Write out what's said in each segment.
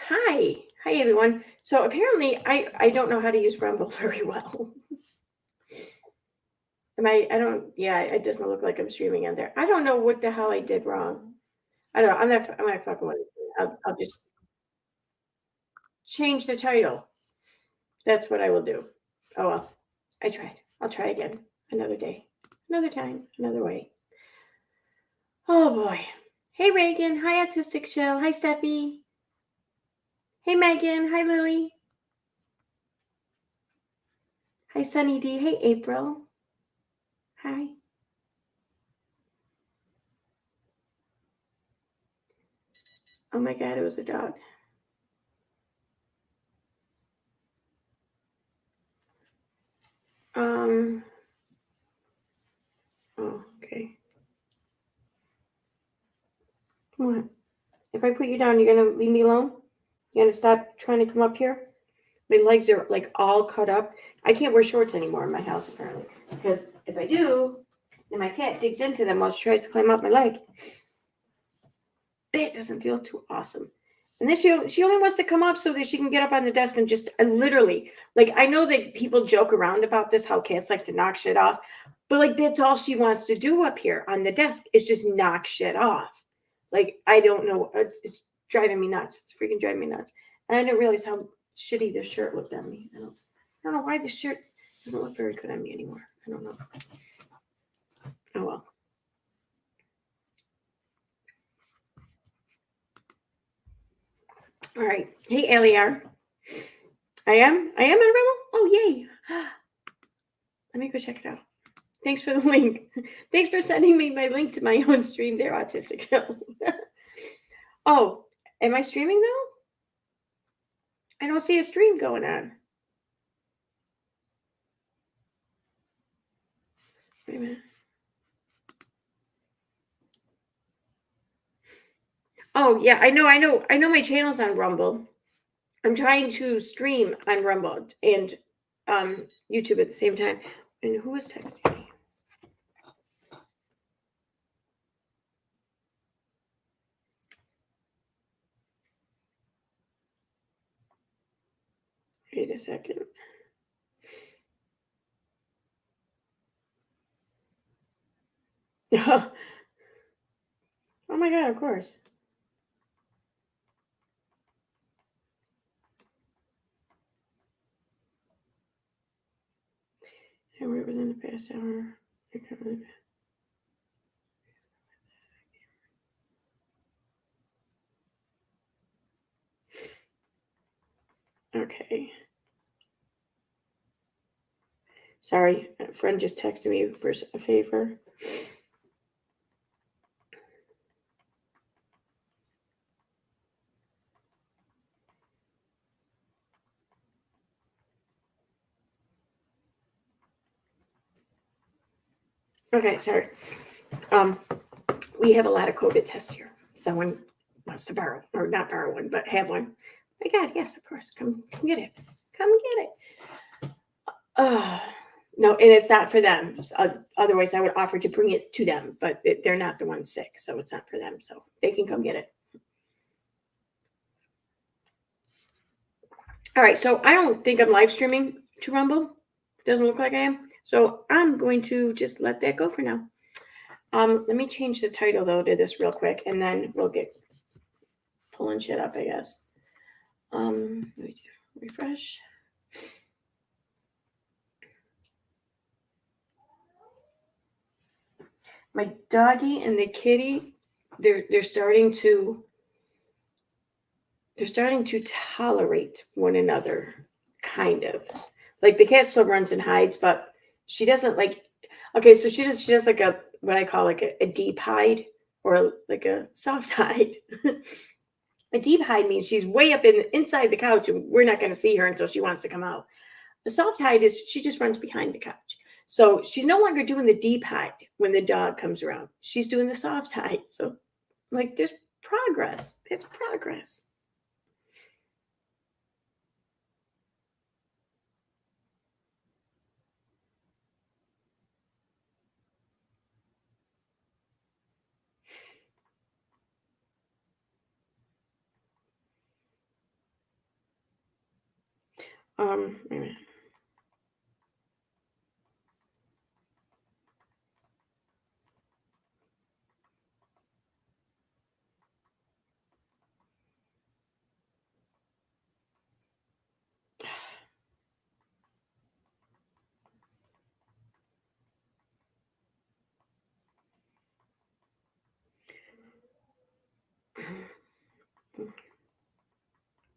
Hi everyone. So apparently I don't know how to use Rumble very well. I don't yeah, it doesn't look like I'm streaming on there. I don't know what the hell I did wrong. I don't know. I'm not fucking with it. I'll just change the title. That's what I will do. Oh well. I tried. I'll try again. Another day. Another time. Another way. Oh boy. Hey Reagan. Hi Autistic Shell. Hi Steffi. Hey Megan. Hi Lily. Hi Sunny D. Hey April. Hi. Oh my god, it was a dog. Um, oh, okay. Come on. If I put you down, you're gonna leave me alone? You gonna stop trying to come up here? My legs are like all cut up. I can't wear shorts anymore in my house apparently. Because if I do, then my cat digs into them while she tries to climb up my leg. That doesn't feel too awesome. And then she only wants to come up so that she can get up on the desk and just literally like I know that people joke around about this how cats like to knock shit off, but like that's all she wants to do up here on the desk is just knock shit off. Like I don't know, it's driving me nuts. It's freaking driving me nuts. And I didn't realize how shitty this shirt looked on me. I don't know why this shirt doesn't look very good on me anymore. I don't know. Oh well. All right. Hey, Eliar. I am. I am on Rebel. Oh, yay! Let me go check it out. Thanks for the link. Thanks for sending me my link to my own stream there, Autistic Show. Oh, am I streaming though? I don't see a stream going on. Wait a minute. Oh yeah, I know my channel's on Rumble. I'm trying to stream on Rumble and YouTube at the same time. And who was texting me? Wait a second. Oh my god, of course. And where it was in the past hour. I can't really. Okay. Sorry, a friend just texted me for a favor. Okay, sorry. We have a lot of COVID tests here. Someone wants to borrow, or not borrow one, but have one. My God, yes, of course. Come get it. Come get it. Uh, no, and it's not for them. Otherwise, I would offer to bring it to them, but they're not the ones sick, so it's not for them. So they can come get it. All right, so I don't think I'm live streaming to Rumble. Doesn't look like I am. So I'm going to just let that go for now. Let me change the title though to this real quick, and then we'll get pulling shit up, I guess. Let me refresh. My doggy and the kitty, they're starting to tolerate one another, kind of. Like the cat still runs and hides, but she doesn't like. Okay, so she does like a what I call like a deep hide or like a soft hide. A deep hide means she's way up inside the couch, and we're not going to see her until she wants to come out. The soft hide is she just runs behind the couch. So she's no longer doing the deep hide when the dog comes around. She's doing the soft hide. So like there's progress. It's progress. Wait a minute.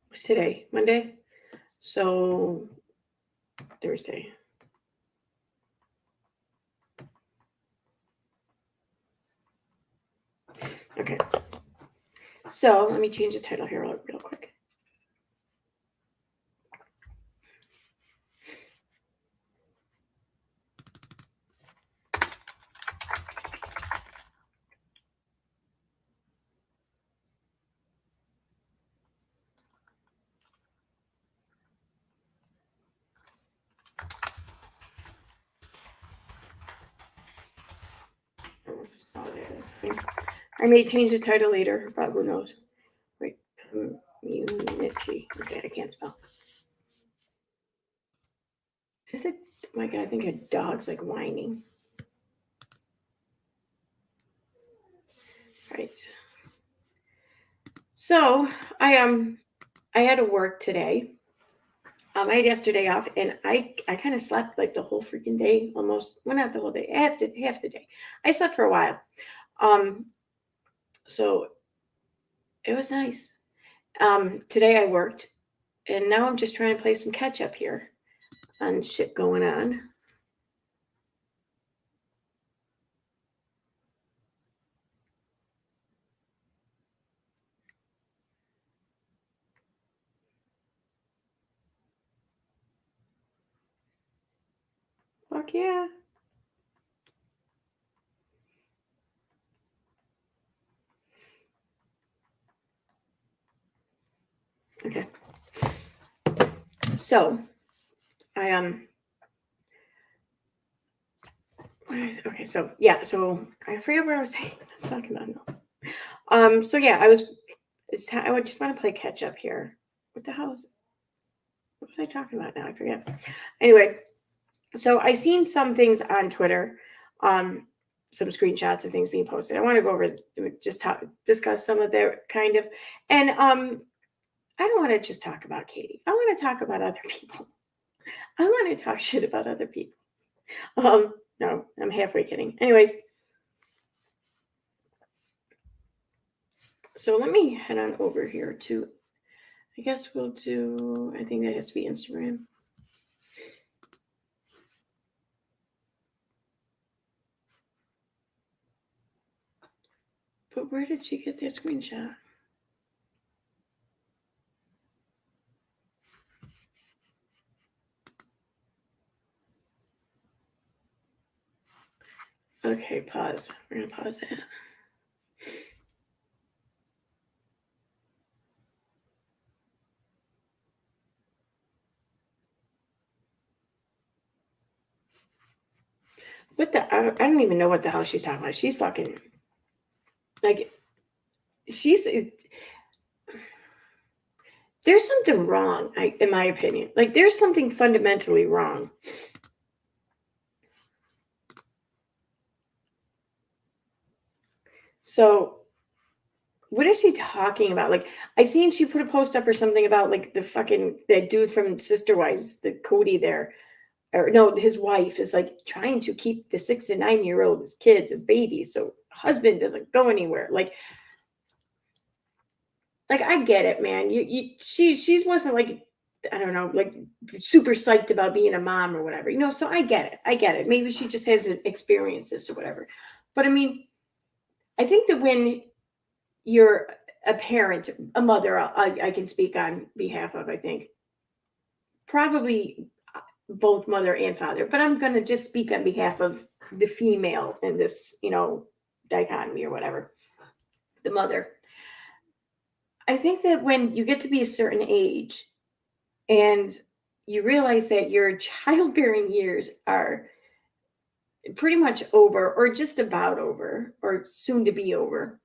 What's today? Monday? So Thursday. Okay. So let me change the title here real quick. I may change the title later, but who knows? Wait, community. Okay, I can't spell. Is it? Oh my God, I think a dog's like whining. Right. So I had to work today. I had yesterday off, and I kind of slept like the whole freaking day, almost. Well, not the whole day, half the day. I slept for a while. Um, so it was nice. Today I worked, and now I'm just trying to play some catch up here on shit going on. Fuck yeah. Okay. So I okay, so yeah, so I forget what I was saying. I was talking about now. So yeah, I just want to play catch up here. What the hell what was I talking about now? I forget. Anyway, so I seen some things on Twitter, some screenshots of things being posted. I want to go over just discuss some of their kind of, and I don't want to just talk about Katie. I want to talk about other people. I want to talk shit about other people. No, I'm halfway kidding. Anyways, so let me head on over here to, I guess we'll do, I think that has to be Instagram. But where did she get that screenshot? Okay, pause. We're going to pause that. What the? I don't even know what the hell she's talking about. She's fucking, like, she's, there's something wrong, in my opinion. Like, there's something fundamentally wrong. So, what is she talking about? Like, I seen she put a post up or something about like that dude from Sister Wives, the Cody there, or no, his wife is like trying to keep the 6 to 9 year old as kids, as babies, so husband doesn't go anywhere. Like I get it, man. She's wasn't like, I don't know, like super psyched about being a mom or whatever, So I get it. I get it. Maybe she just hasn't experienced this or whatever. But I mean, I think that when you're a parent, a mother, I can speak on behalf of, I think, probably both mother and father, but I'm going to just speak on behalf of the female in this, dichotomy or whatever, the mother. I think that when you get to be a certain age and you realize that your childbearing years are pretty much over or just about over or soon to be over,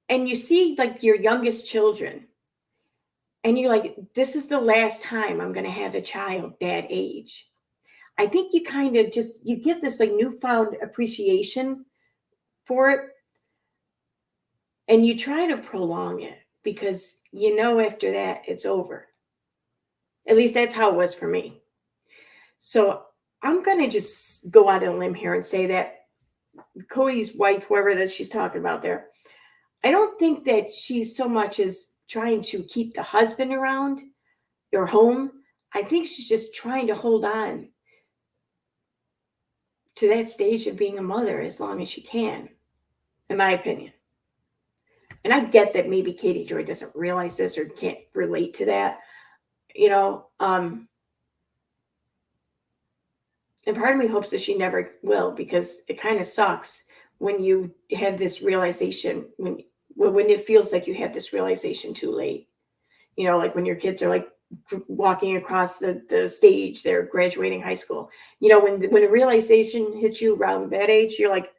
and you see like your youngest children and you're like, this is the last time I'm going to have a child that age. I think you kind of just, you get this like newfound appreciation for it, and you try to prolong it because you know after that it's over. At least that's how it was for me. So I'm going to just go out on a limb here and say that Cody's wife, whoever that she's talking about there, I don't think that she's so much as trying to keep the husband around or home. I think she's just trying to hold on to that stage of being a mother as long as she can, in my opinion. And I get that maybe Katie Joy doesn't realize this or can't relate to that, you know. And part of me hopes that she never will, because it kind of sucks when you have this realization, when it feels like you have this realization too late. You know, like when your kids are like walking across the stage, they're graduating high school. You know, when a realization hits you around that age, you're like,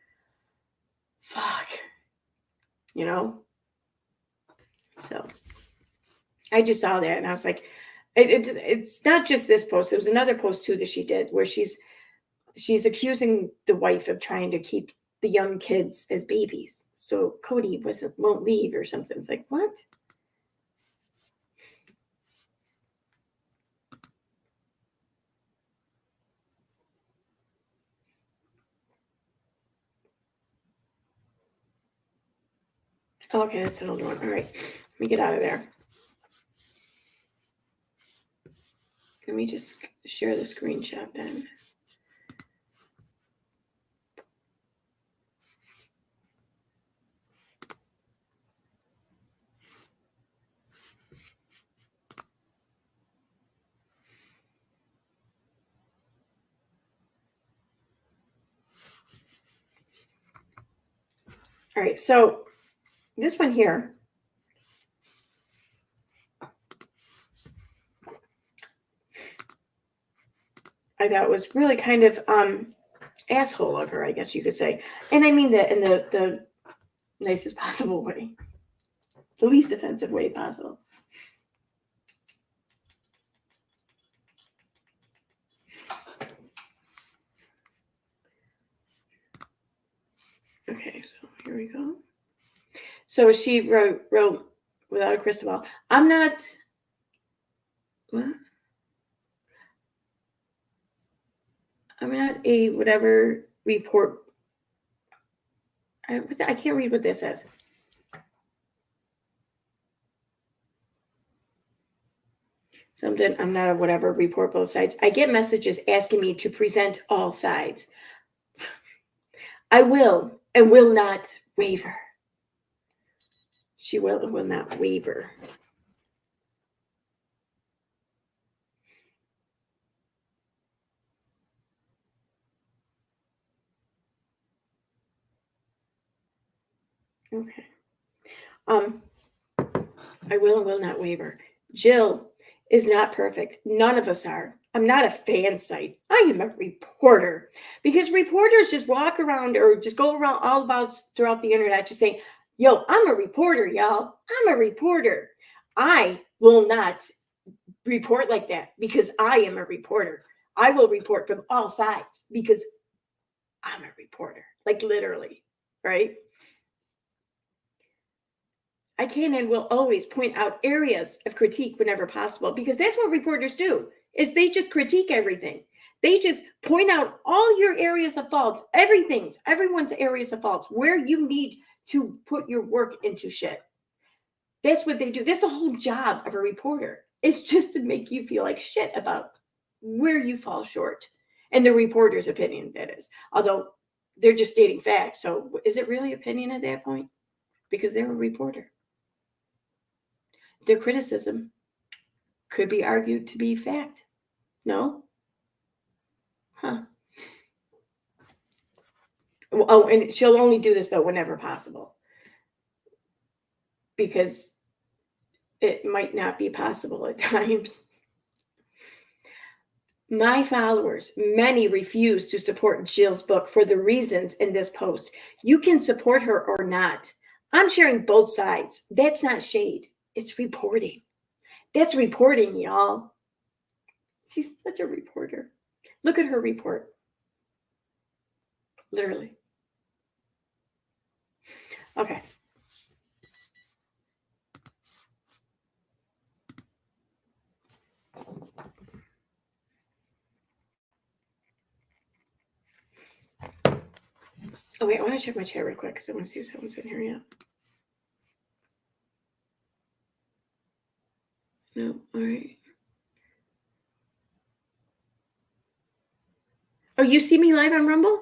fuck, you know. So I just saw that and I was like, it's not just this post. There was another post too that she did where she's accusing the wife of trying to keep the young kids as babies. So Cody won't leave or something. It's like, what? Okay, that's an older one. All right, let me get out of there. Let me just share the screenshot then. All right, so this one here, I thought was really kind of asshole of her, I guess you could say. And I mean that in the nicest possible way, the least offensive way possible. Okay, so here we go. So she wrote without a crystal ball, I'm not, what? I'm not a whatever report. I can't read what this says. Something, I'm not a whatever report both sides. I get messages asking me to present all sides. I will and will not waver. She will and will not waver. Okay. I will and will not waver. Jill is not perfect. None of us are. I'm not a fan site. I am a reporter, because reporters just walk around or just go around all about throughout the internet just saying, yo, I'm a reporter, y'all. I'm a reporter. I will not report like that because I am a reporter. I will report from all sides because I'm a reporter, like literally, right? I can and will always point out areas of critique whenever possible, because that's what reporters do, is they just critique everything. They just point out all your areas of faults, everyone's areas of faults, where you need to put your work into shit. That's what they do. That's the whole job of a reporter. It's just to make you feel like shit about where you fall short. And the reporter's opinion, that is. Although they're just stating facts. So is it really opinion at that point? Because they're a reporter. Their criticism could be argued to be fact. No? Huh. Oh, and she'll only do this, though, whenever possible, because it might not be possible at times. My followers, many refuse to support Jill's book for the reasons in this post. You can support her or not. I'm sharing both sides. That's not shade. It's reporting. That's reporting, y'all. She's such a reporter. Look at her report. Literally. Okay. Oh, wait, I want to check my chat real quick because I want to see if someone's in here yet. No, all right. Oh, you see me live on Rumble?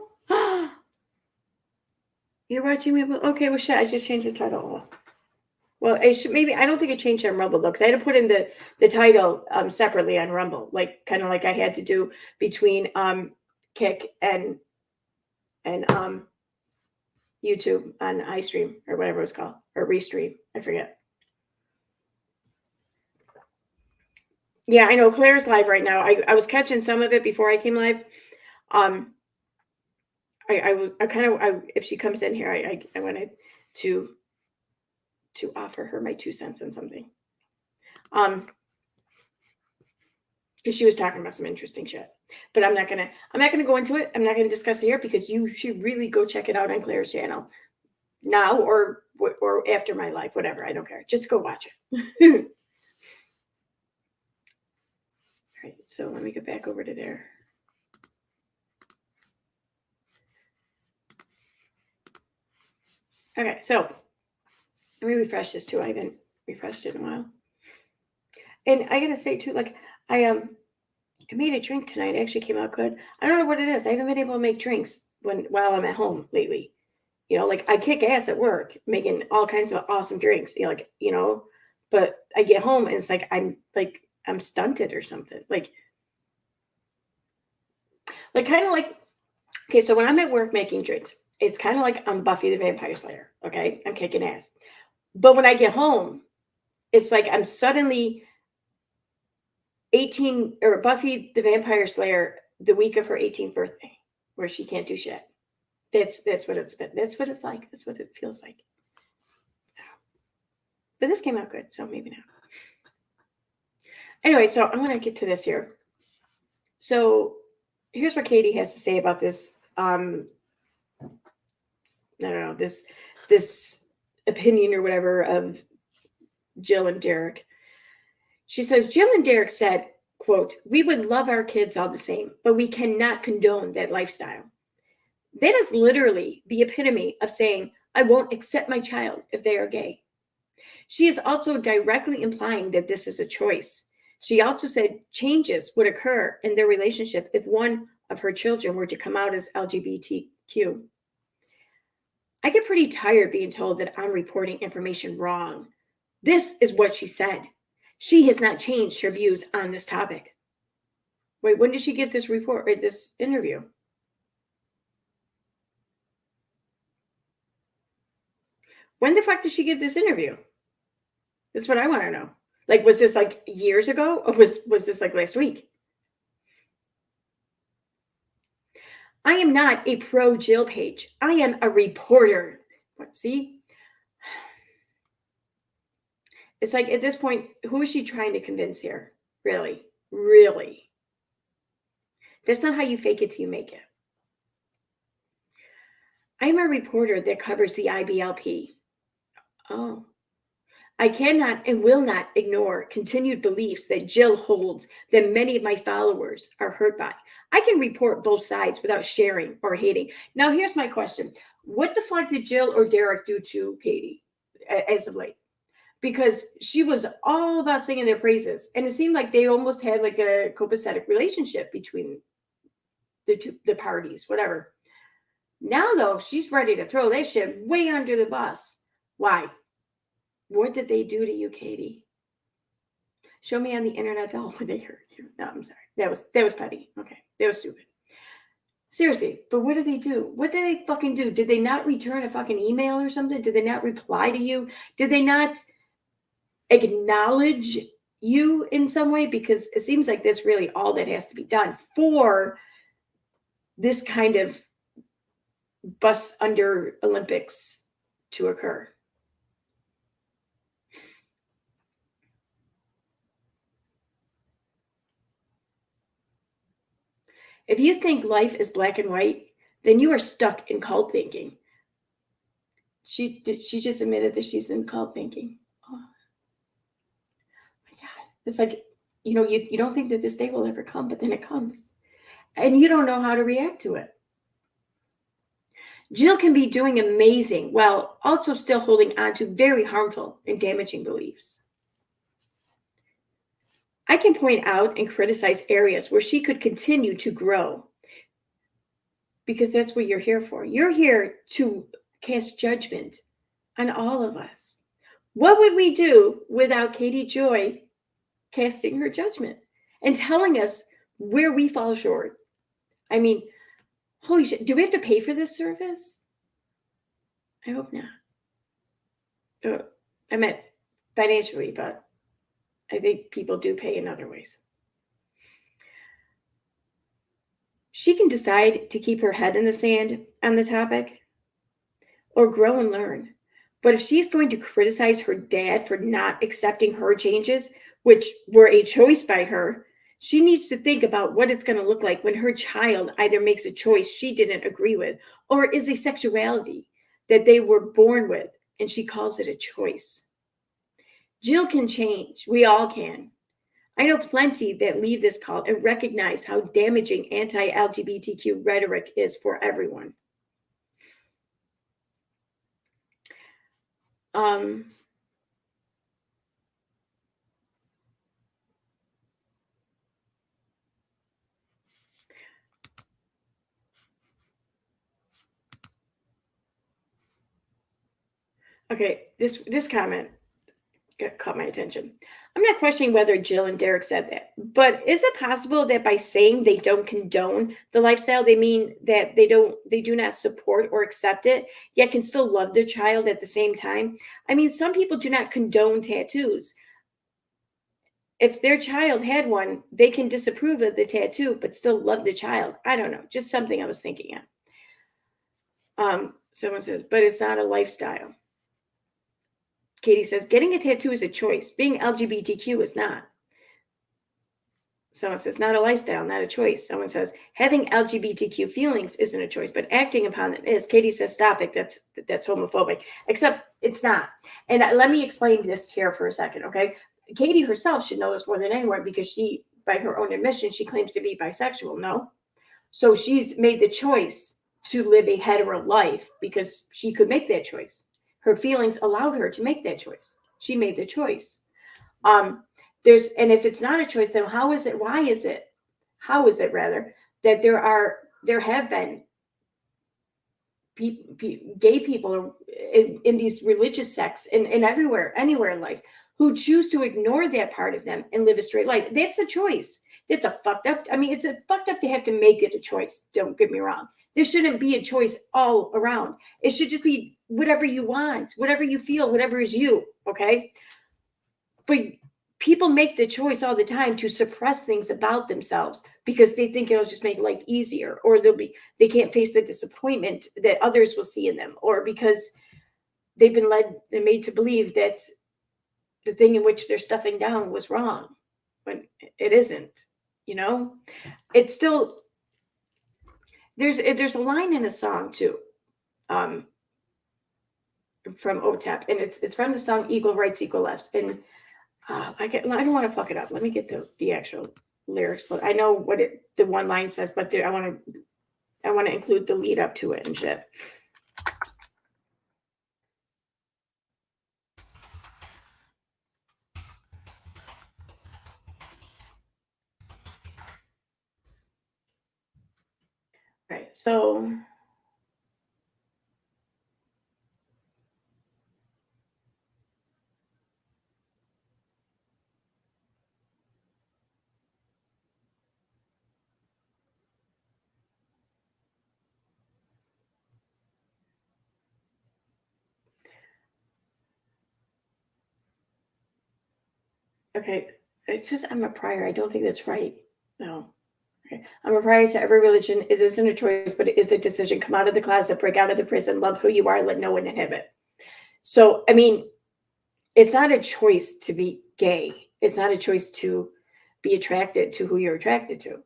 You're watching me? Okay, well, shit, I just changed the title. Well, I should maybe. I don't think it changed on Rumble though, because I had to put in the title separately on Rumble, like kind of like I had to do between Kick and YouTube on iStream or whatever it's called, or Restream. I forget. Yeah, I know Claire's live right now. I was catching some of it before I came live. If she comes in here, I wanted to offer her my 2 cents on something. Because she was talking about some interesting shit. But I'm not gonna go into it. I'm not gonna discuss it here because you should really go check it out on Claire's channel now or after my life, whatever. I don't care. Just go watch it. All right, so let me get back over to there. Okay, so let me refresh this too. I haven't refreshed it in a while. And I gotta say too, like I made a drink tonight. It actually came out good. I don't know what it is. I haven't been able to make drinks while I'm at home lately. You know, like I kick ass at work, making all kinds of awesome drinks. But I get home and it's like I'm stunted or something. Like kind of like okay. So when I'm at work making drinks, it's kind of like I'm Buffy the Vampire Slayer. Okay, I'm kicking ass. But when I get home, it's like I'm suddenly 18 or Buffy the Vampire Slayer the week of her 18th birthday, where she can't do shit. That's what it's been. That's what it's like. That's what it feels like. But this came out good, so maybe not. Anyway, so I'm gonna get to this here. So here's what Katie has to say about this. This opinion or whatever of Jill and Derek. She says Jill and Derek said, quote, "We would love our kids all the same, but we cannot condone that lifestyle." That is literally the epitome of saying, I won't accept my child if they are gay. She is also directly implying that this is a choice. She also said changes would occur in their relationship if one of her children were to come out as LGBTQ. I get pretty tired being told that I'm reporting information wrong. This is what she said. She has not changed her views on this topic. Wait, when did she give this report or this interview? When the fuck did she give this interview? That's what I want to know. Like, was this like years ago or was this like last week? I am not a pro Jill Page. I am a reporter. What, see? It's like at this point, who is she trying to convince here? Really? Really? That's not how you fake it till you make it. I'm a reporter that covers the IBLP. Oh. I cannot and will not ignore continued beliefs that Jill holds that many of my followers are hurt by. I can report both sides without sharing or hating. Now, here's my question. What the fuck did Jill or Derek do to Katie as of late? Because she was all about singing their praises. And it seemed like they almost had like a copacetic relationship between the parties, whatever. Now, though, she's ready to throw that shit way under the bus. Why? What did they do to you, Katie? Show me on the internet doll when they hurt you. No, I'm sorry. That was petty. Okay. That was stupid. Seriously, but what did they do? What did they fucking do? Did they not return a fucking email or something? Did they not reply to you? Did they not acknowledge you in some way? Because it seems like that's really all that has to be done for this kind of bus under Olympics to occur. If you think life is black and white, then you are stuck in cult thinking. She just admitted that she's in cult thinking. Oh my God. It's like, you don't think that this day will ever come, but then it comes. And you don't know how to react to it. Jill can be doing amazing while also still holding on to very harmful and damaging beliefs. I can point out and criticize areas where she could continue to grow because that's what you're here for. You're here to cast judgment on all of us. What would we do without Katie Joy casting her judgment and telling us where we fall short? I mean, holy shit, do we have to pay for this service? I hope not. I meant financially, but I think people do pay in other ways. She can decide to keep her head in the sand on the topic or grow and learn. But if she's going to criticize her dad for not accepting her changes, which were a choice by her, she needs to think about what it's going to look like when her child either makes a choice she didn't agree with or is a sexuality that they were born with, and she calls it a choice. Jill can change. We all can. I know plenty that leave this cult and recognize how damaging anti-LGBTQ rhetoric is for everyone. Okay, this comment caught my attention. I'm not questioning whether Jill and Derek said that, but is it possible that by saying they don't condone the lifestyle, they mean that they do not support or accept it, yet can still love their child at the same time? I mean, some people do not condone tattoos. If their child had one, they can disapprove of the tattoo, but still love the child. I don't know, just something I was thinking of. Someone says, but it's not a lifestyle. Katie says, getting a tattoo is a choice. Being LGBTQ is not. Someone says, not a lifestyle, not a choice. Someone says, having LGBTQ feelings isn't a choice, but acting upon them is. Katie says, stop it. That's homophobic. Except it's not. And let me explain this here for a second, okay? Katie herself should know this more than anyone because she, by her own admission, she claims to be bisexual, no? So she's made the choice to live a hetero life because she could make that choice. Her feelings allowed her to make that choice. She made the choice. And if it's not a choice, then how is it that there have been gay people in these religious sects and anywhere in life who choose to ignore that part of them and live a straight life? That's a choice. It's a fucked up to have to make it a choice. Don't get me wrong. This shouldn't be a choice all around. It should just be whatever you want, whatever you feel, whatever is you, okay? But people make the choice all the time to suppress things about themselves because they think it'll just make life easier, or they can't face the disappointment that others will see in them, or because they've been led and made to believe that the thing in which they're stuffing down was wrong when it isn't, It's still, there's a line in a song too, from OTEP, and it's from the song Equal Rights, Equal Lefts. And I don't want to fuck it up. Let me get the actual lyrics, but I know what the one line says, but I want to include the lead up to it and shit. Right. So okay, it says I'm a prior. I don't think that's right. No. Okay. I'm a prior to every religion. It isn't a choice, but it is a decision. Come out of the closet, break out of the prison, love who you are, let no one inhibit. So, I mean, it's not a choice to be gay. It's not a choice to be attracted to who you're attracted to.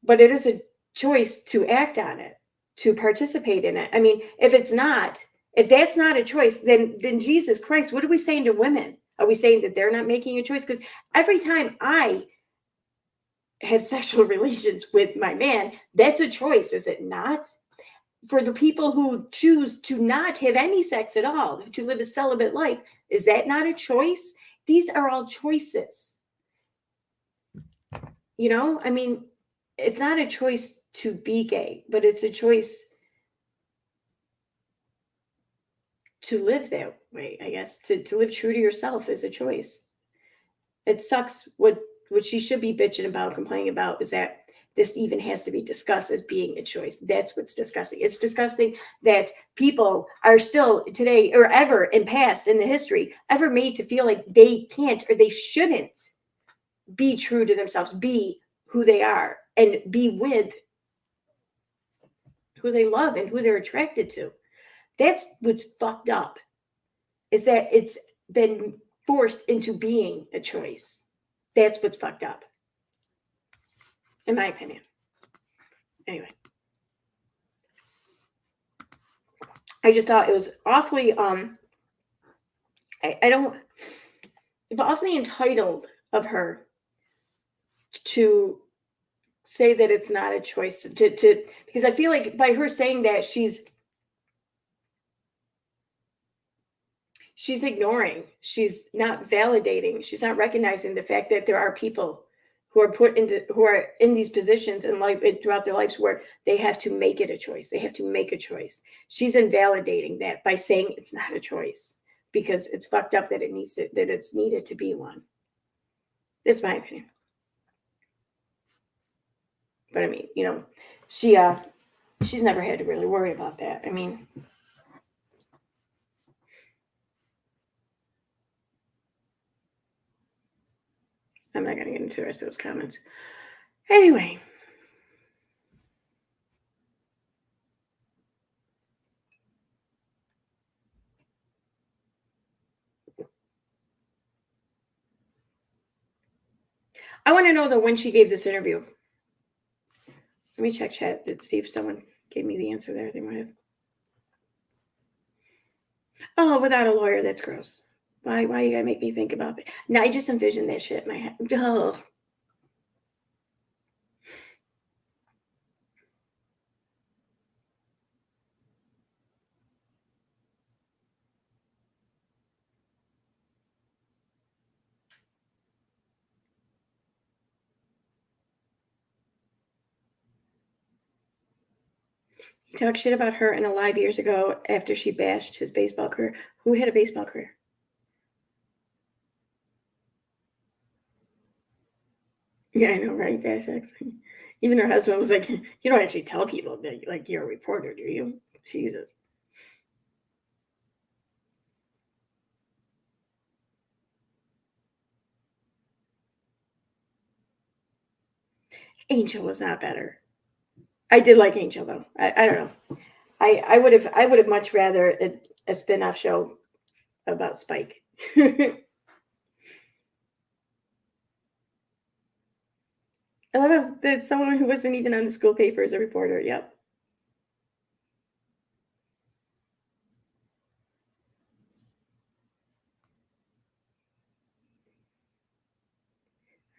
but it is a choice to act on it, to participate in it. I mean, if that's not a choice, then Jesus Christ, what are we saying to women? Are we saying that they're not making a choice? Because every time I have sexual relations with my man, that's a choice, is it not? For the people who choose to not have any sex at all, to live a celibate life, is that not a choice? These are all choices. I mean, it's not a choice to be gay, but it's a choice to live that way, I guess. To live true to yourself is a choice. It sucks. What she should be bitching about, complaining about, is that this even has to be discussed as being a choice. That's what's disgusting. It's disgusting that people are still today, or ever in past, in the history, ever made to feel like they can't or they shouldn't be true to themselves, be who they are, and be with who they love and who they're attracted to. That's what's fucked up, is that it's been forced into being a choice. That's what's fucked up, in my opinion. Anyway, I just thought it was awfully it's awfully entitled of her to say that it's not a choice, to because I feel like by her saying that she's ignoring, she's not validating, she's not recognizing the fact that there are people who are in these positions in life, throughout their lives, where they have to make it a choice. They have to make a choice. She's invalidating that by saying it's not a choice, because it's fucked up that it's needed to be one. That's my opinion. But I mean, she's never had to really worry about that. I mean, I'm not going to get into the rest of those comments. Anyway. I want to know, though, when she gave this interview. Let me check chat to see if someone gave me the answer there. They might have. Oh, without a lawyer, that's gross. Why you gotta make me think about it? Now I just envision that shit in my head. Oh. He talked shit about her in a live years ago after she bashed his baseball career. Who had a baseball career? Yeah, I know, right? Bash accent. Even her husband was like, "You don't actually tell people that, like, you're a reporter, do you?" Jesus. Angel was not better. I did like Angel, though. I don't know. I would have much rather a spin-off show about Spike. I love that someone who wasn't even on the school paper is a reporter. Yep.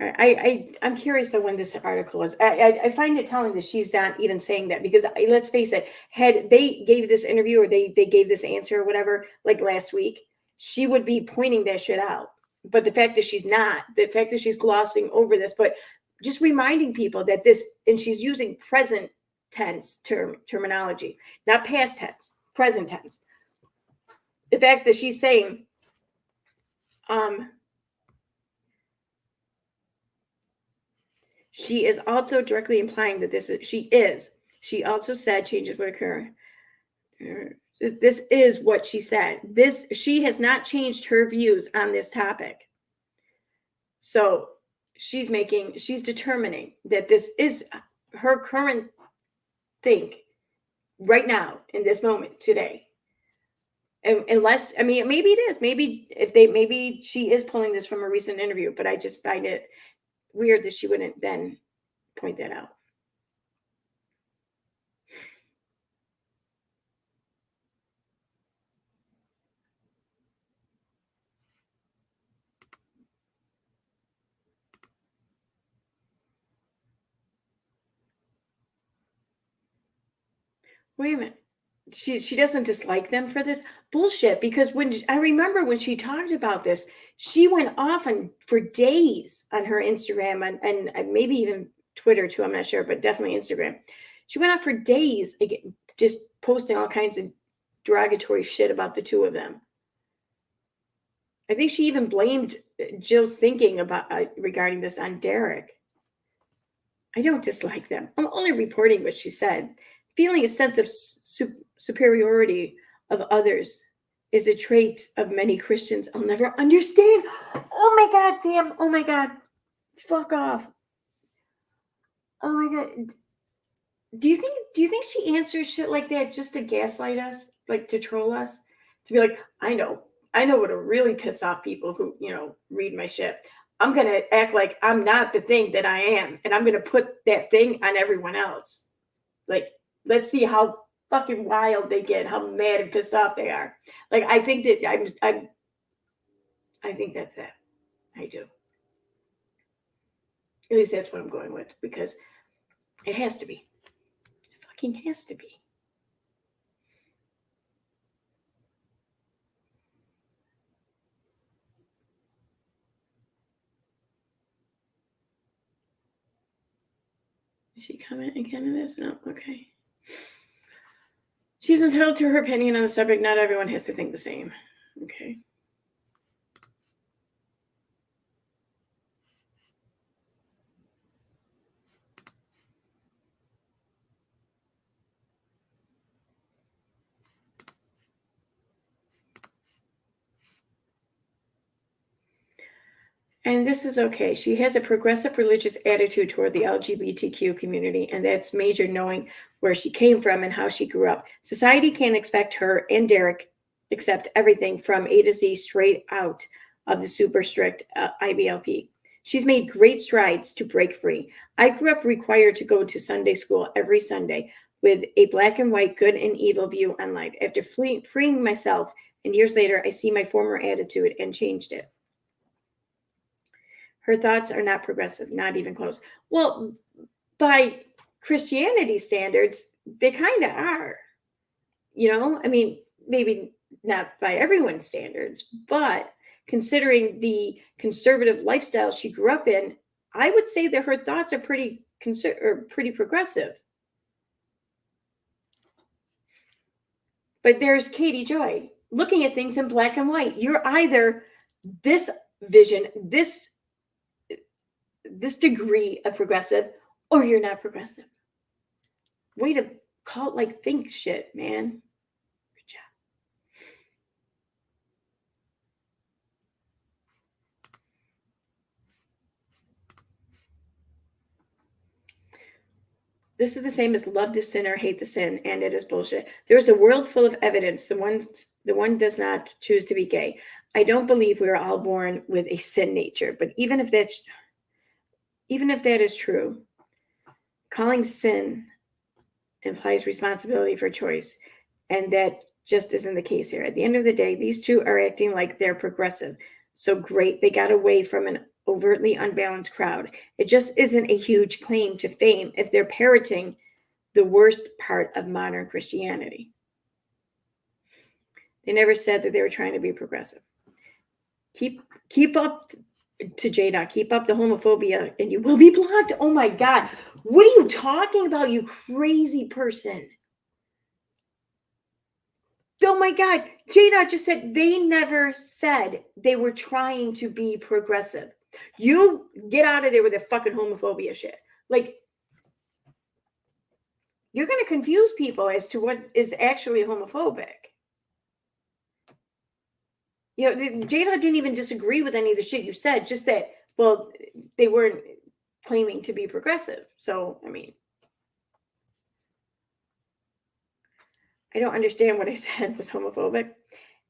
I'm curious though when this article was. I find it telling that she's not even saying that, because let's face it, had they gave this interview, or they gave this answer or whatever, like last week, she would be pointing that shit out. But the fact that she's not, the fact that she's glossing over this, but just reminding people that this, and she's using present tense terminology, not past tense, present tense. The fact that she's saying, she is also directly implying that she also said changes would occur. This is what she said. She has not changed her views on this topic. So she's determining that this is her current think right now, in this moment, today. Unless, I mean, maybe it is. Maybe she is pulling this from a recent interview, but I just find it weird that she wouldn't then point that out. Wait a minute. She doesn't dislike them for this bullshit, because I remember when she talked about this, she went off on for days on her Instagram and maybe even Twitter too. I'm not sure, but definitely Instagram. She went off for days, just posting all kinds of derogatory shit about the two of them. I think she even blamed Jill's thinking about regarding this on Derek. I don't dislike them. I'm only reporting what she said. Feeling a sense of superiority of others is a trait of many Christians I'll never understand. Oh my God, Pam. Oh my God. Fuck off. Oh my God. Do you think she answers shit like that just to gaslight us? Like to troll us? To be like, I know what'll really piss off people who, read my shit. I'm gonna act like I'm not the thing that I am, and I'm gonna put that thing on everyone else. Like, let's see how fucking wild they get, how mad and pissed off they are. Like, I think that I think that's it. I do. At least that's what I'm going with, because it has to be. It fucking has to be. Is she comment again in this? No, okay. She's entitled to her opinion on the subject. Not everyone has to think the same. Okay. And this is okay. She has a progressive religious attitude toward the LGBTQ community, and that's major knowing where she came from and how she grew up. Society can't expect her and Derek accept everything from A to Z straight out of the super strict IBLP. She's made great strides to break free. I grew up required to go to Sunday school every Sunday with a black and white good and evil view on life. After freeing myself, and years later, I see my former attitude and changed it. Her thoughts are not progressive, not even close. Well, by Christianity standards, they kind of are. I mean, maybe not by everyone's standards, but considering the conservative lifestyle she grew up in, I would say that her thoughts are pretty progressive. But there's Katie Joy looking at things in black and white. You're either this vision, this degree of progressive, or you're not progressive. Way to call it like think shit, man. Good job. This is the same as love the sinner, hate the sin, and it is bullshit. There is a world full of evidence. The one does not choose to be gay. I don't believe we are all born with a sin nature, but even if that is true, calling sin implies responsibility for choice, and that just isn't the case here. At the end of the day, these two are acting like they're progressive. So great, they got away from an overtly unbalanced crowd. It just isn't a huge claim to fame if they're parroting the worst part of modern Christianity. They never said that they were trying to be progressive. Keep up to J-Dot, keep up the homophobia and you will be blocked. Oh my God. What are you talking about, you crazy person? Oh my God. J-Dot just said they never said they were trying to be progressive. You get out of there with the fucking homophobia shit. Like, you're going to confuse people as to what is actually homophobic. J-Dot didn't even disagree with any of the shit you said, just that, well, they weren't claiming to be progressive. So, I mean, I don't understand what I said was homophobic.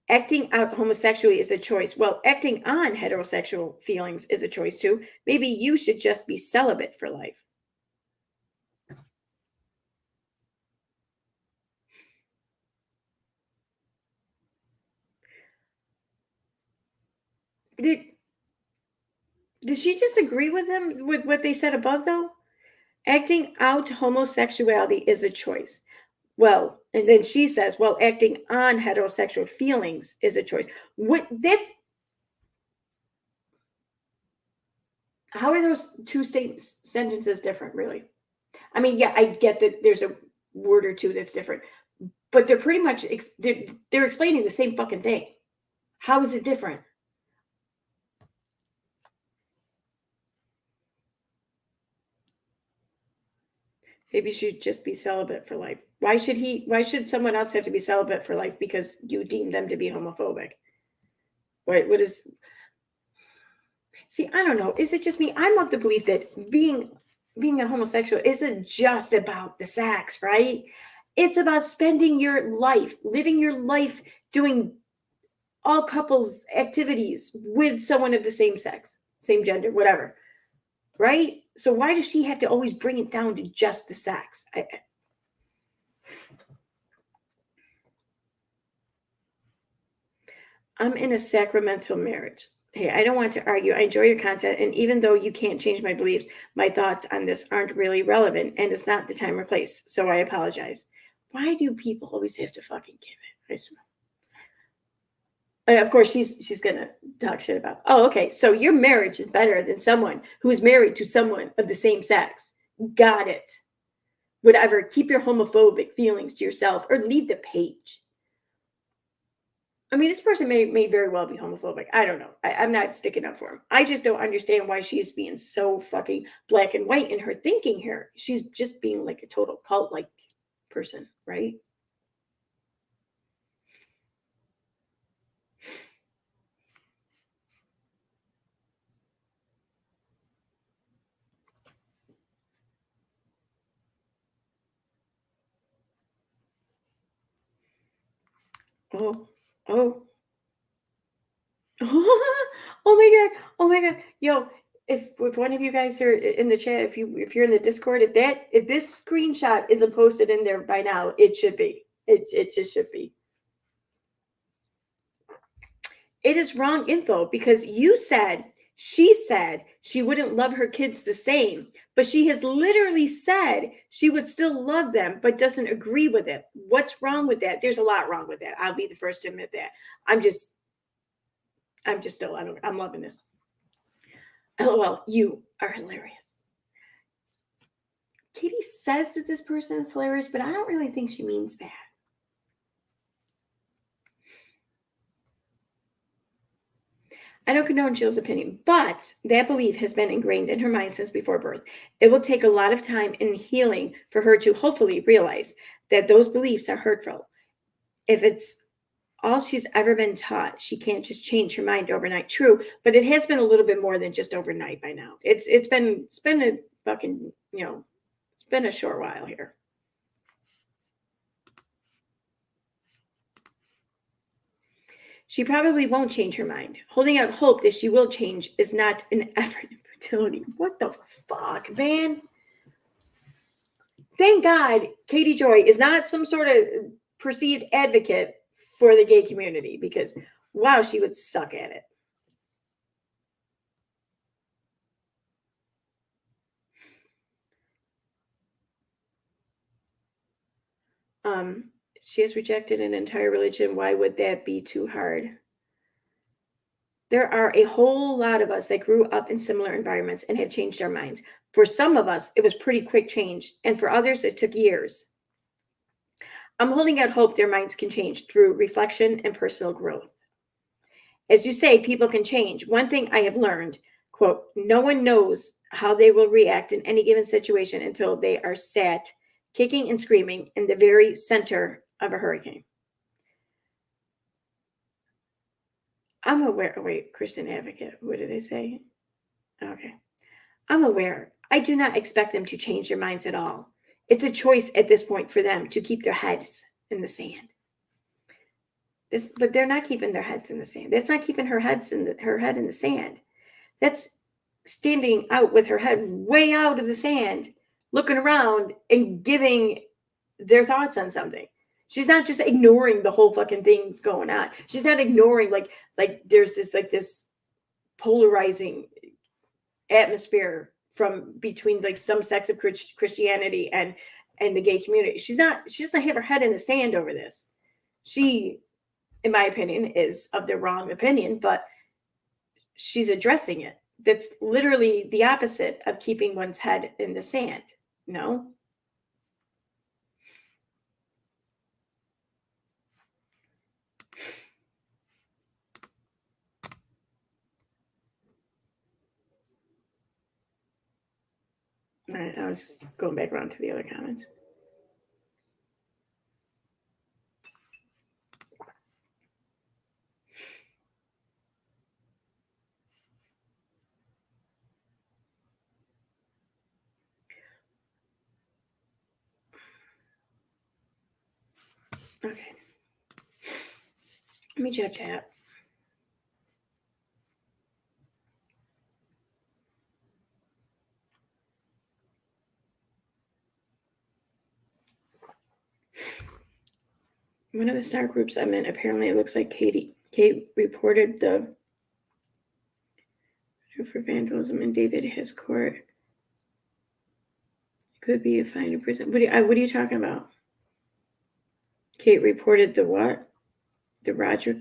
Acting out homosexually is a choice. Well, acting on heterosexual feelings is a choice too. Maybe you should just be celibate for life. Did she just agree with him with what they said above though? Acting out homosexuality is a choice. Well, And then she says, well, acting on heterosexual feelings is a choice. What this how are those two sentences different, really? I mean, yeah, I get that there's a word or two that's different, but they're pretty much they're explaining the same fucking thing. How is it different? Maybe you should just be celibate for life. Why should someone else have to be celibate for life because you deem them to be homophobic? What is See, I don't know. Is it just me? I'm of the belief that being a homosexual isn't just about the sex, right? It's about spending your life, living your life doing all couples activities with someone of the same sex, same gender, whatever. Right? So why does she have to always bring it down to just the sex? I'm in a sacramental marriage. Hey, I don't want to argue. I enjoy your content. And even though you can't change my beliefs, my thoughts on this aren't really relevant and it's not the time or place. So I apologize. Why do people always have to fucking give it? I swear. And of course, she's gonna talk shit about. Oh, okay. So your marriage is better than someone who is married to someone of the same sex. Got it. Whatever. Keep your homophobic feelings to yourself or leave the page. I mean, this person may very well be homophobic. I don't know. I'm not sticking up for him. I just don't understand why she's being so fucking black and white in her thinking here. She's just being like a total cult like person, right? Oh, oh, oh my god, oh my god, yo! If one of you guys are in the chat, if you're in the Discord, if this screenshot isn't posted in there by now, it should be. It just should be. It is wrong info because she said she wouldn't love her kids the same, but she has literally said she would still love them, but doesn't agree with it. What's wrong with that? There's a lot wrong with that. I'll be the first to admit that. I'm just still, I'm loving this. LOL, you are hilarious. Katie says that this person is hilarious, but I don't really think she means that. I don't condone Jill's opinion, but that belief has been ingrained in her mind since before birth. It will take a lot of time and healing for her to hopefully realize that those beliefs are hurtful. If it's all she's ever been taught, she can't just change her mind overnight. True, but it has been a little bit more than just overnight by now. It's been a fucking, it's been a short while here. She probably won't change her mind. Holding out hope that she will change is not an effort in fertility. What the fuck, man? Thank God Katie Joy is not some sort of perceived advocate for the gay community because, wow, she would suck at it. She has rejected an entire religion. Why would that be too hard? There are a whole lot of us that grew up in similar environments and have changed our minds. For some of us, it was pretty quick change, and for others, it took years. I'm holding out hope their minds can change through reflection and personal growth. As you say, people can change. One thing I have learned, quote, no one knows how they will react in any given situation until they are sat kicking and screaming in the very center of a hurricane. I'm aware. Wait, Christian advocate. What do they say? Okay. I'm aware. I do not expect them to change their minds at all. It's a choice at this point for them to keep their heads in the sand. But they're not keeping their heads in the sand. That's not keeping her head in the sand. That's standing out with her head way out of the sand, looking around and giving their thoughts on something. She's not just ignoring the whole fucking thing's going on. She's not ignoring like there's this polarizing atmosphere from between like some sects of Christianity and and the gay community. She doesn't have her head in the sand over this. She, in my opinion, is of the wrong opinion, but she's addressing it. That's literally the opposite of keeping one's head in the sand. No. All right, I was just going back around to the other comments. Okay. Let me check chat. One of the star groups I'm in, apparently it looks like Kate reported the for vandalism in David His court. It could be a fine in prison. What are you talking about? Kate reported the what? The Roger?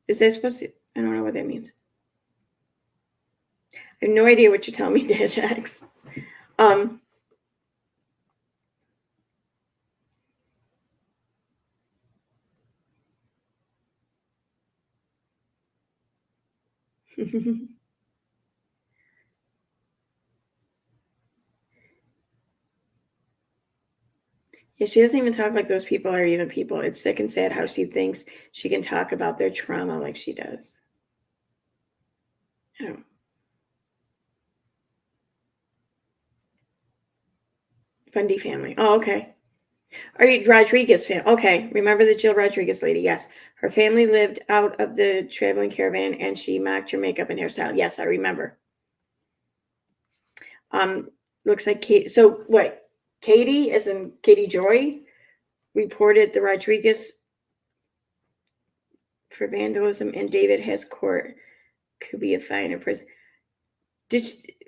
Is that supposed to? I don't know what that means. I have no idea what you're telling me, Dash X. Yeah, she doesn't even talk like those people are even people. It's sick and sad how she thinks she can talk about their trauma like she does. You know. Bundy family. Oh, okay. Are you Rodriguez family? Okay. Remember the Jill Rodriguez lady? Yes. Her family lived out of the traveling caravan and she mocked her makeup and hairstyle. Yes, I remember. Looks like Kate. So what? Katie, as in Katie Joy, reported the Rodriguez for vandalism and David Hess court could be a fine in prison.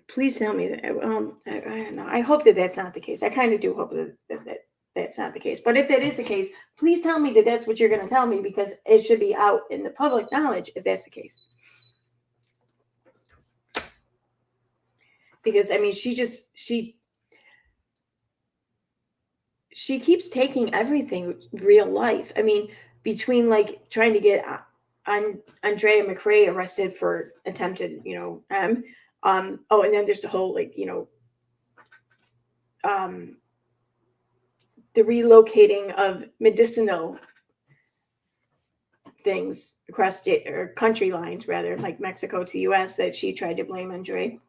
Please tell me that. I don't know. I hope that that's not the case. I kind of do hope that that's not the case. But if that is the case, please tell me that that's what you're going to tell me because it should be out in the public knowledge if that's the case. Because I mean, she keeps taking everything real life. I mean, between like trying to get Andrea McRae arrested for attempted, and then there's the whole like, the relocating of medicinal things across state or country lines, rather, like Mexico to US, that she tried to blame Andre.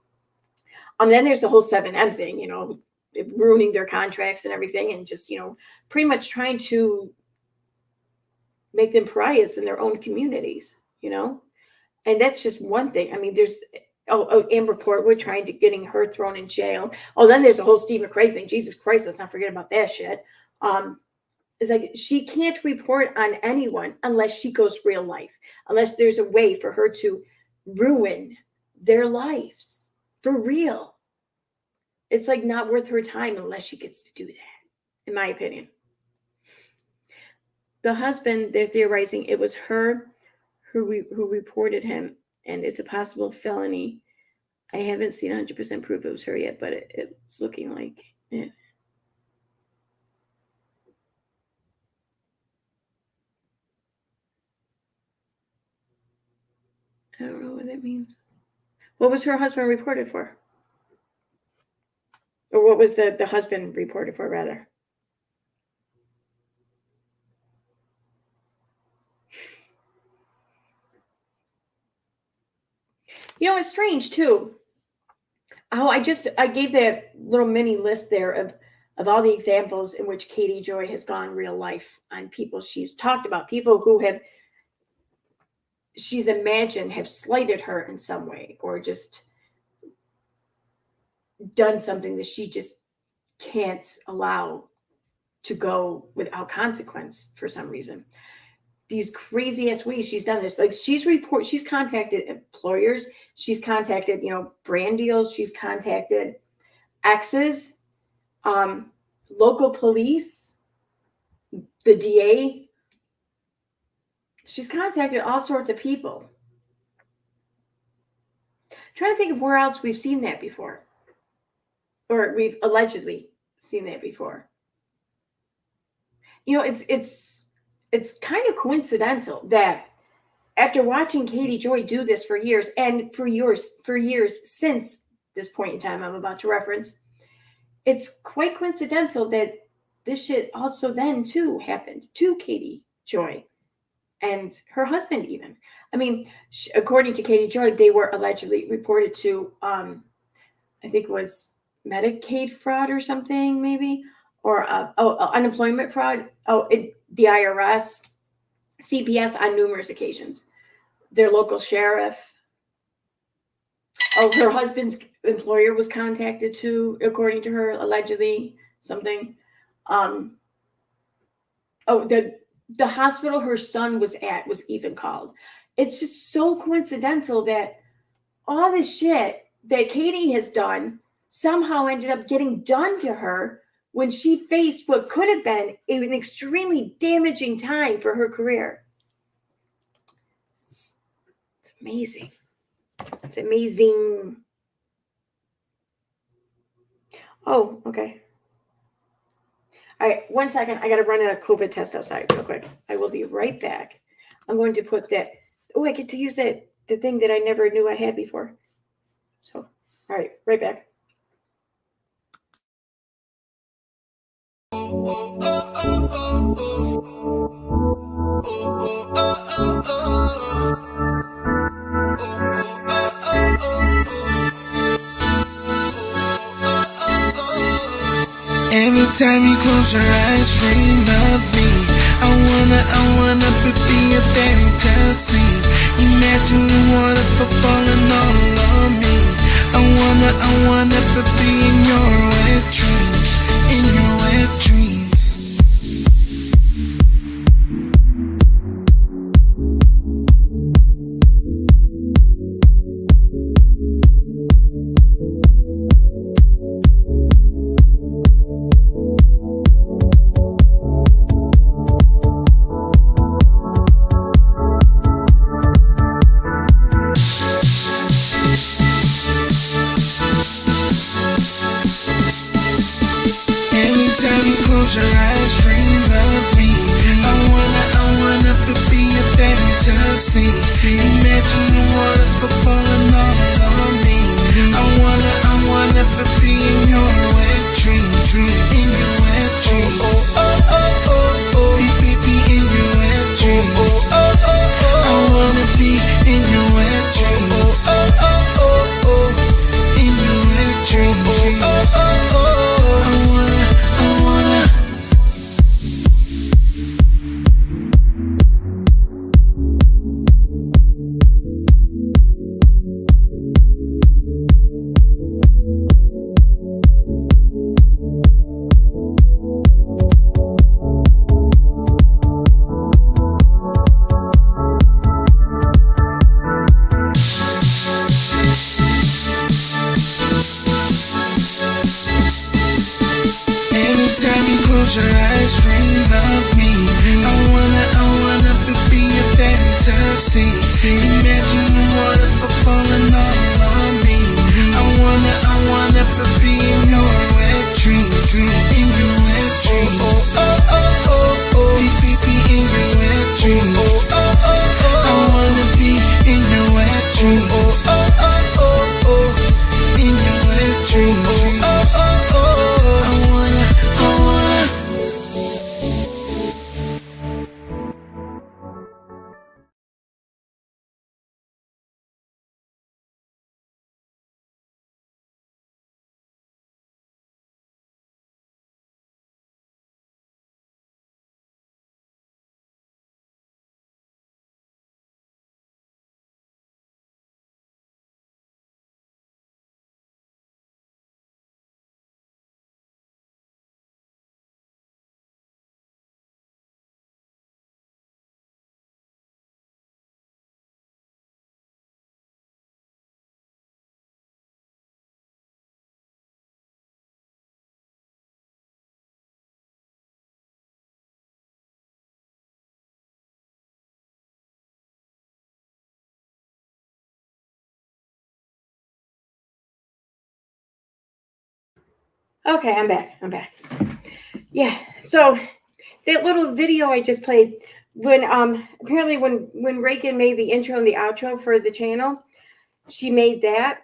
Then there's the whole 7M thing, ruining their contracts and everything, and just, pretty much trying to make them pariahs in their own communities, and that's just one thing. I mean, there's Amber Portwood getting her thrown in jail. Then there's a whole Steve McRae thing. Jesus Christ, let's not forget about that shit. It's like she can't report on anyone unless she goes real life, unless there's a way for her to ruin their lives for real. It's like not worth her time unless she gets to do that, in my opinion. The husband, they're theorizing it was her who reported him, and it's a possible felony. I haven't seen 100% proof it was her yet, but it's looking like it. I don't know what that means. What was her husband reported for? Or what was the husband reported for, rather? It's strange too. How I gave that little mini list there of all the examples in which Katie Joy has gone real life on people she's talked about, people who she's imagined have slighted her in some way or just done something that she just can't allow to go without consequence for some reason. These crazy ass ways she's done this. Like she's contacted employers, she's contacted, brand deals, she's contacted exes. local police, the DA. She's contacted all sorts of people. I'm trying to think of where else we've seen that before, or we've allegedly seen that before. It's kind of coincidental that after watching Katie Joy do this for years, and for years since this point in time I'm about to reference, it's quite coincidental that this shit also then too happened to Katie Joy and her husband even. I mean, according to Katie Joy, they were allegedly reported to, I think it was Medicaid fraud or something, maybe, or unemployment fraud. The IRS, CPS on numerous occasions. Their local sheriff. Oh, her husband's employer was contacted too, according to her, allegedly something. Um, oh, the hospital her son was at was even called. It's just so coincidental that all this shit that Katie has done somehow ended up getting done to her when she faced what could have been an extremely damaging time for her career. It's amazing. It's amazing. Oh, okay. All right, 1 second. I got to run a COVID test outside real quick. I will be right back. I'm going to put that. Oh, I get to use the thing that I never knew I had before. So, all right, right back. Every time you close your eyes, dream of me. I wanna be a fantasy. Imagine the water falling all on me. I wanna be in your wet dreams, in your wet dreams. Close your eyes, dream of me. I wanna be a fantasy. Imagine the water falling all on me. I wanna be in your wet dream, in your wet dream. Be in your wet dream. I wanna be in your wet dream. In your wet dream. I wanna. Close your eyes, dream of me. I wanna be a fantasy. Imagine the water falling all on me. I wanna be in your wet dream, in your wet dream. Be in your wet dream. I wanna be in your wet dream. In your wet dream. I wanna. Okay, I'm back. I'm back. Yeah. So that little video I just played, when apparently when Reagan made the intro and the outro for the channel, she made that,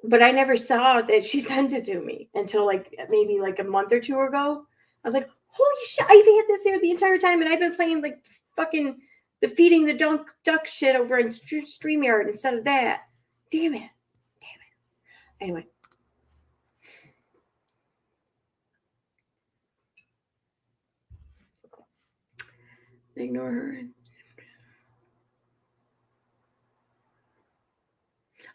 but I never saw that she sent it to me until like maybe like a month or two ago. I was like, holy shit, I've had this here the entire time, and I've been playing like fucking the feeding the duck shit over in StreamYard instead of that. Damn it. Anyway. Ignore her.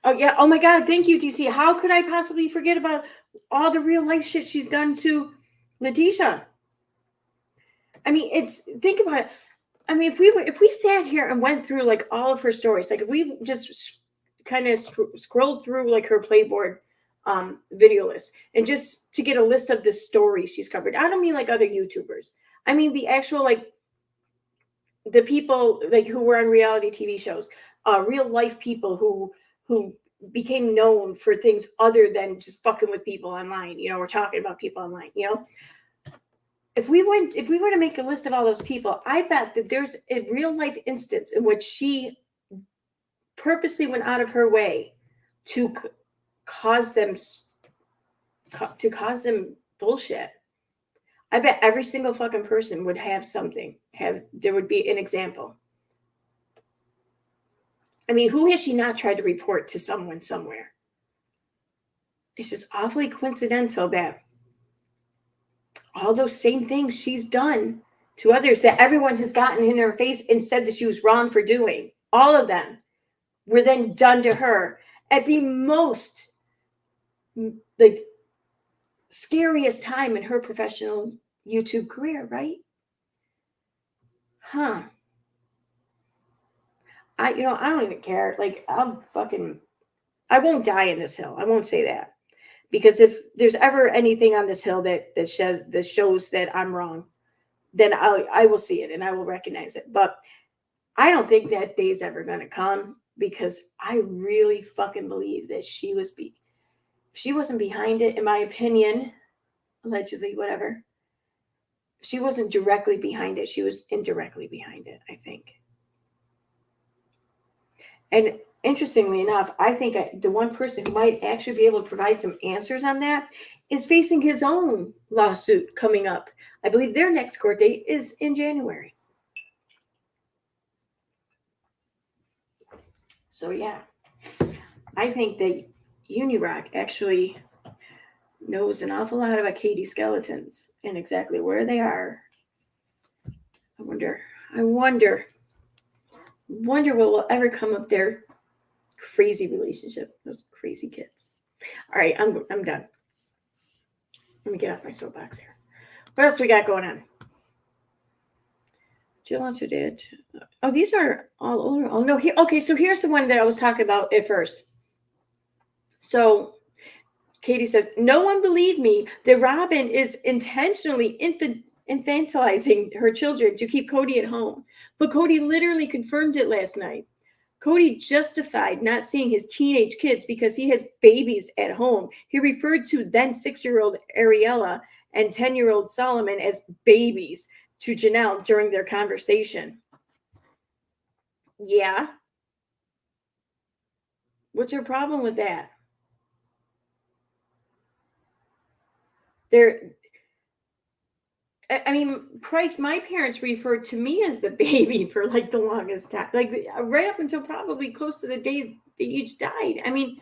Oh yeah. Oh my God. Thank you, DC. How could I possibly forget about all the real life shit she's done to Letitia? I mean, think about it. I mean, if we sat here and went through like all of her stories, like if we just kind of scrolled through like her Playboard video list, and just to get a list of the stories she's covered. I don't mean like other YouTubers. I mean the actual like the people like who were on reality TV shows, real life people who became known for things other than just fucking with people online, or talking about people online, If we were to make a list of all those people, I bet that there's a real life instance in which she purposely went out of her way to cause them bullshit. I bet every single fucking person would have something. There would be an example. I mean, who has she not tried to report to someone somewhere? It's just awfully coincidental that all those same things she's done to others that everyone has gotten in her face and said that she was wrong for doing, all of them were then done to her at the most like scariest time in her professional YouTube career, right? Huh. I don't even care. Like I won't die in this hill. I won't say that. Because if there's ever anything on this hill that shows that I'm wrong, then I will see it and I will recognize it. But I don't think that day's ever going to come, because I really fucking believe that she wasn't behind it, in my opinion, allegedly, whatever. She wasn't directly behind it. She was indirectly behind it, I think. And interestingly enough, I think the one person who might actually be able to provide some answers on that is facing his own lawsuit coming up. I believe their next court date is in January. So yeah, I think that Unirock actually knows an awful lot about Katie skeletons and exactly where they are. I wonder what will ever come of their crazy relationship. Those crazy kids. All right, I'm done. Let me get off my soapbox here. What else we got going on? Jill also did. Oh, these are all older. Oh no, okay. So here's the one that I was talking about at first. So Katie says, no one believed me that Robin is intentionally infantilizing her children to keep Cody at home. But Cody literally confirmed it last night. Cody justified not seeing his teenage kids because he has babies at home. He referred to then 6-year-old Ariella and 10-year-old Solomon as babies to Janelle during their conversation. Yeah. What's your problem with that? I mean, Price, my parents referred to me as the baby for like the longest time, like right up until probably close to the day they each died. I mean,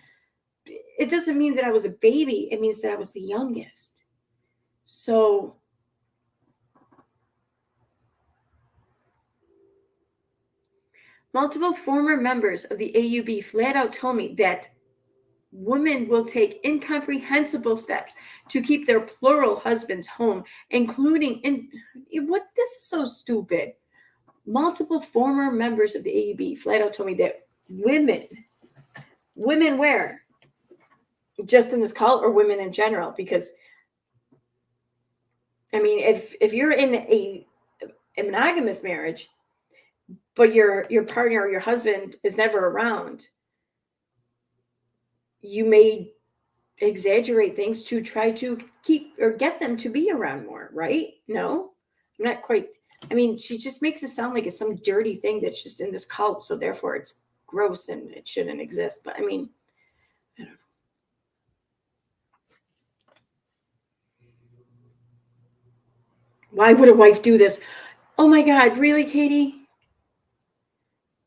it doesn't mean that I was a baby. It means that I was the youngest. So multiple former members of the AUB flat out told me that women will take incomprehensible steps to keep their plural husbands home, including this is so stupid. Multiple former members of the AUB flat out told me that women where? Just in this cult, or women in general? Because I mean, if you're in a monogamous marriage, but your partner or your husband is never around, you may exaggerate things to try to keep or get them to be around more, right? No, I'm not quite. I mean, she just makes it sound like it's some dirty thing that's just in this cult, so therefore it's gross and it shouldn't exist. But I mean, I don't know. Why would a wife do this? Oh my God, really, Katie?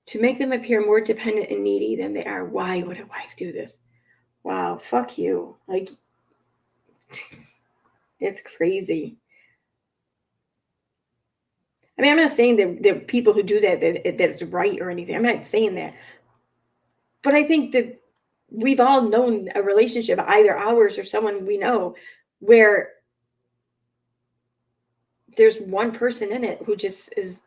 To make them appear more dependent and needy than they are. Why would a wife do this? Wow, fuck you. Like, it's crazy. I mean, I'm not saying that the people who do that, that it's right or anything. I'm not saying that. But I think that we've all known a relationship, either ours or someone we know, where there's one person in it who just is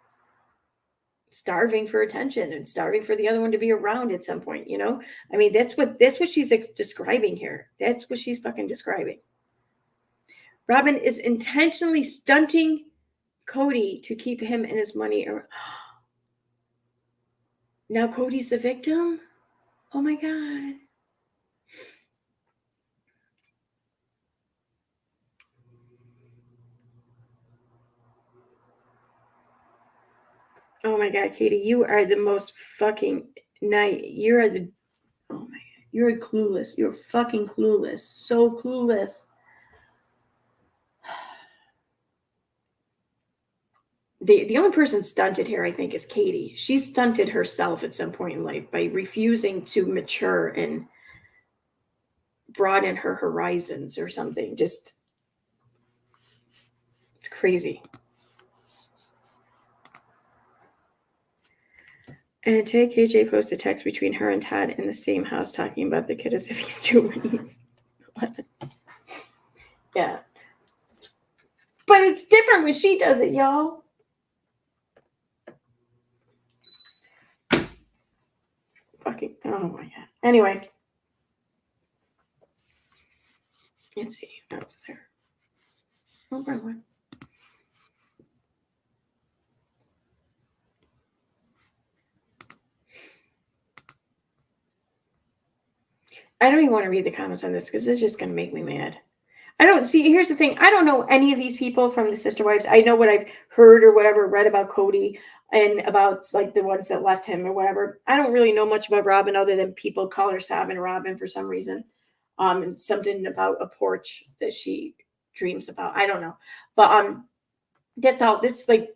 starving for attention and starving for the other one to be around at some point, you know? I mean, that's what she's describing here. That's what she's fucking describing. Robin is intentionally stunting Cody to keep him and his money around. Now Cody's the victim? Oh my God. Oh my God, Katie, you are the most fucking night. You're the, oh my God, you're clueless. You're fucking clueless. So clueless. The only person stunted here, I think, is Katie. She stunted herself at some point in life by refusing to mature and broaden her horizons or something. Just, it's crazy. And today, KJ posted a text between her and Todd in the same house talking about the kid as if he's 2 when he's 11. Yeah. But it's different when she does it, y'all. Fucking, oh my God. Anyway. Let's see. That's there. Oh, wrong one. I don't even want to read the comments on this because it's just going to make me mad. I don't see. Here's the thing. I don't know any of these people from the Sister Wives. I know what I've heard or whatever, read about Cody and about like the ones that left him or whatever. I don't really know much about Robin other than people call her Sabin Robin for some reason. And something about a porch that she dreams about. I don't know. But that's all. That's like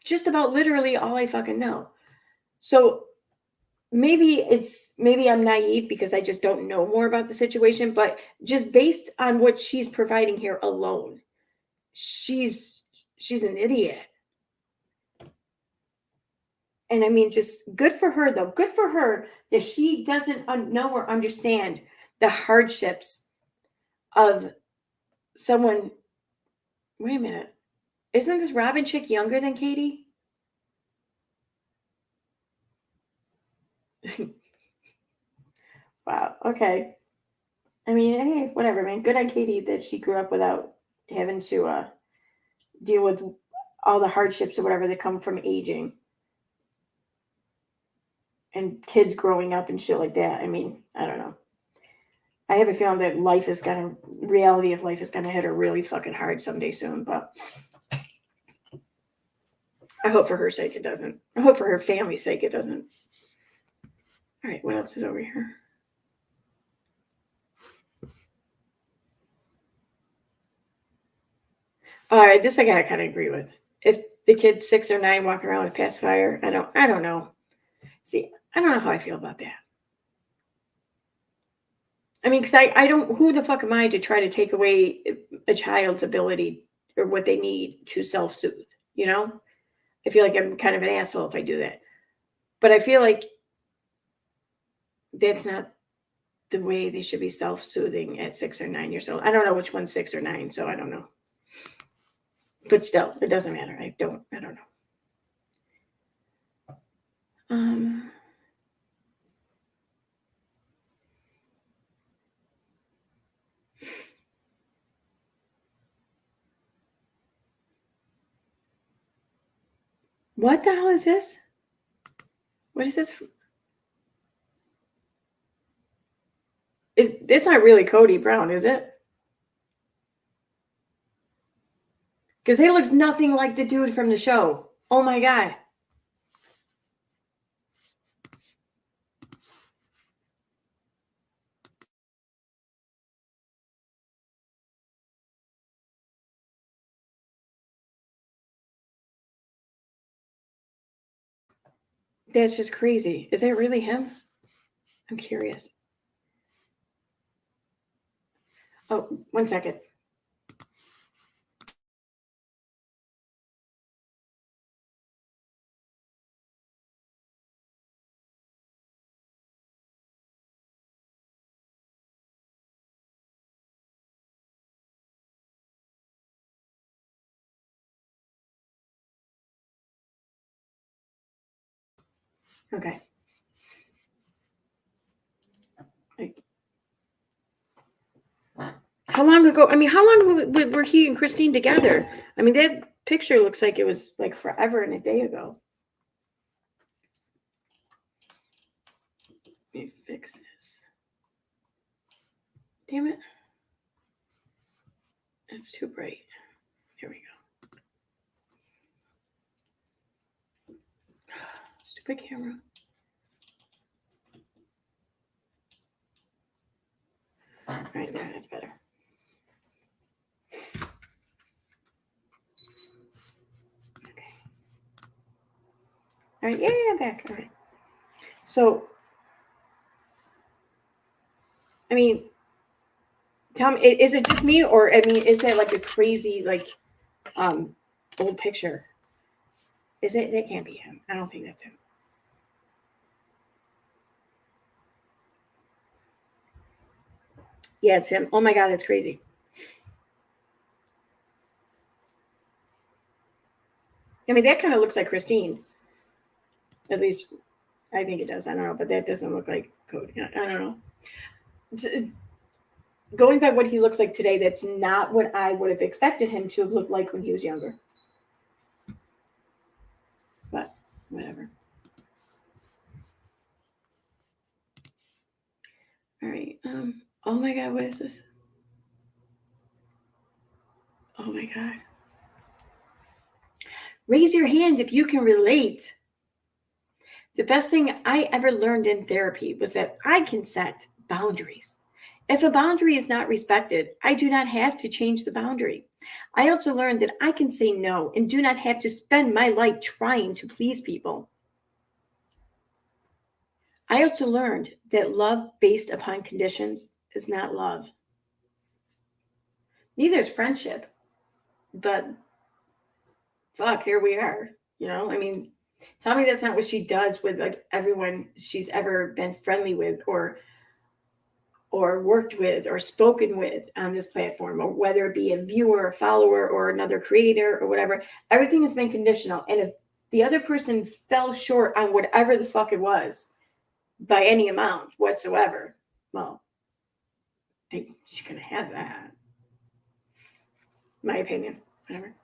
just about literally all I fucking know. So maybe I'm naive because I just don't know more about the situation, but just based on what she's providing here alone, she's an idiot. And I mean, just good for her though. Good for her that she doesn't know or understand the hardships of someone. Wait a minute. Isn't this Robin chick younger than Katie? Wow. Okay. I mean, hey, whatever, man. Good on Katie that she grew up without having to deal with all the hardships or whatever that come from aging and kids growing up and shit like that. I mean, I don't know. I have a feeling that reality of life is gonna hit her really fucking hard someday soon, but I hope for her sake it doesn't. I hope for her family's sake it doesn't. All right, what else is over here? All right, this I gotta kind of agree with. If the kid's 6 or 9 walking around with a pacifier, I don't know. See, I don't know how I feel about that. I mean, because I don't, who the fuck am I to try to take away a child's ability or what they need to self-soothe, you know? I feel like I'm kind of an asshole if I do that. But I feel like that's not the way they should be self-soothing at 6 or 9 years old. I don't know which one's 6 or 9, so I don't know. But still, it doesn't matter. I don't know. What the hell is this? What is this? This not really Cody Brown, is it? Because he looks nothing like the dude from the show. Oh my God. That's just crazy. Is that really him? I'm curious. Oh, 1 second. Okay. How long ago? I mean, how long were he and Christine together? I mean, that picture looks like it was like forever and a day ago. Let me fix this. Damn it. It's too bright. Here we go. Stupid camera. All right, there, that's better. Okay. All right, yeah, I'm back. All right. So, I mean, tell me, is it just me, or I mean, is that like a crazy like old picture? Is it? That can't be him. I don't think that's him. Yeah, it's him. Oh my God, that's crazy. I mean, that kind of looks like Christine. At least I think it does. I don't know, but that doesn't look like Cody. I don't know. Going by what he looks like today, that's not what I would have expected him to have looked like when he was younger. But whatever. All right. Oh my God, what is this? Oh my God. Raise your hand if you can relate. The best thing I ever learned in therapy was that I can set boundaries. If a boundary is not respected, I do not have to change the boundary. I also learned that I can say no and do not have to spend my life trying to please people. I also learned that love based upon conditions is not love. Neither is friendship, but fuck, here we are. I mean, tell me that's not what she does with like everyone she's ever been friendly with or worked with or spoken with on this platform, or whether it be a viewer, a follower, or another creator or whatever. Everything has been conditional. And if the other person fell short on whatever the fuck it was by any amount whatsoever, well, she's gonna have that. My opinion. Whatever.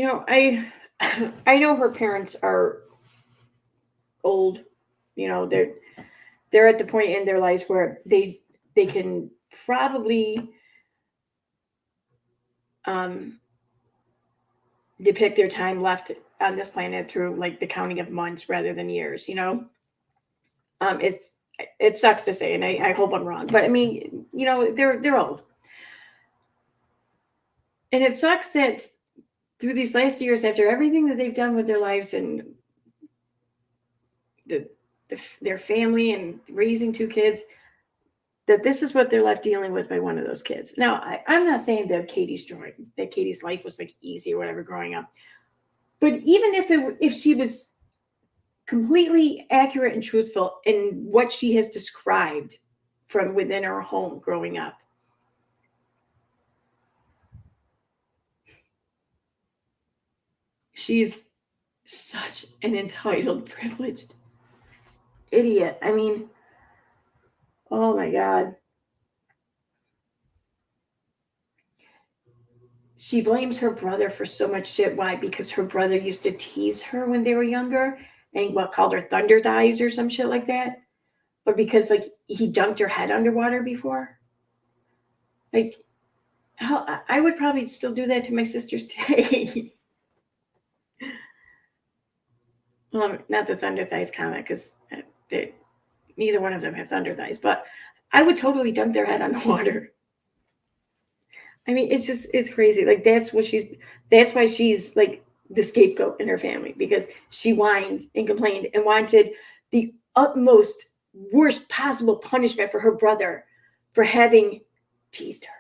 I I know her parents are old. They're at the point in their lives where they can probably um depict their time left on this planet through like the counting of months rather than years. It's it sucks to say, and I hope I'm wrong, but I mean, they're old, and it sucks that through these last years, after everything that they've done with their lives and their family and raising two kids, that this is what they're left dealing with by one of those kids. Now, I'm not saying that Katie's life was like easy or whatever growing up, but even if she was completely accurate and truthful in what she has described from within her home growing up, she's such an entitled, privileged idiot. I mean, oh my God. she blames her brother for so much shit. Why? Because her brother used to tease her when they were younger and what called her thunder thighs or some shit like that. Or because like he dunked her head underwater before. Like how I would probably still do that to my sisters today. Well, not the thunder thighs comic because neither one of them have thunder thighs, but I would totally dunk their head underwater. I mean, it's crazy. Like that's why she's like the scapegoat in her family because she whined and complained and wanted the utmost worst possible punishment for her brother for having teased her.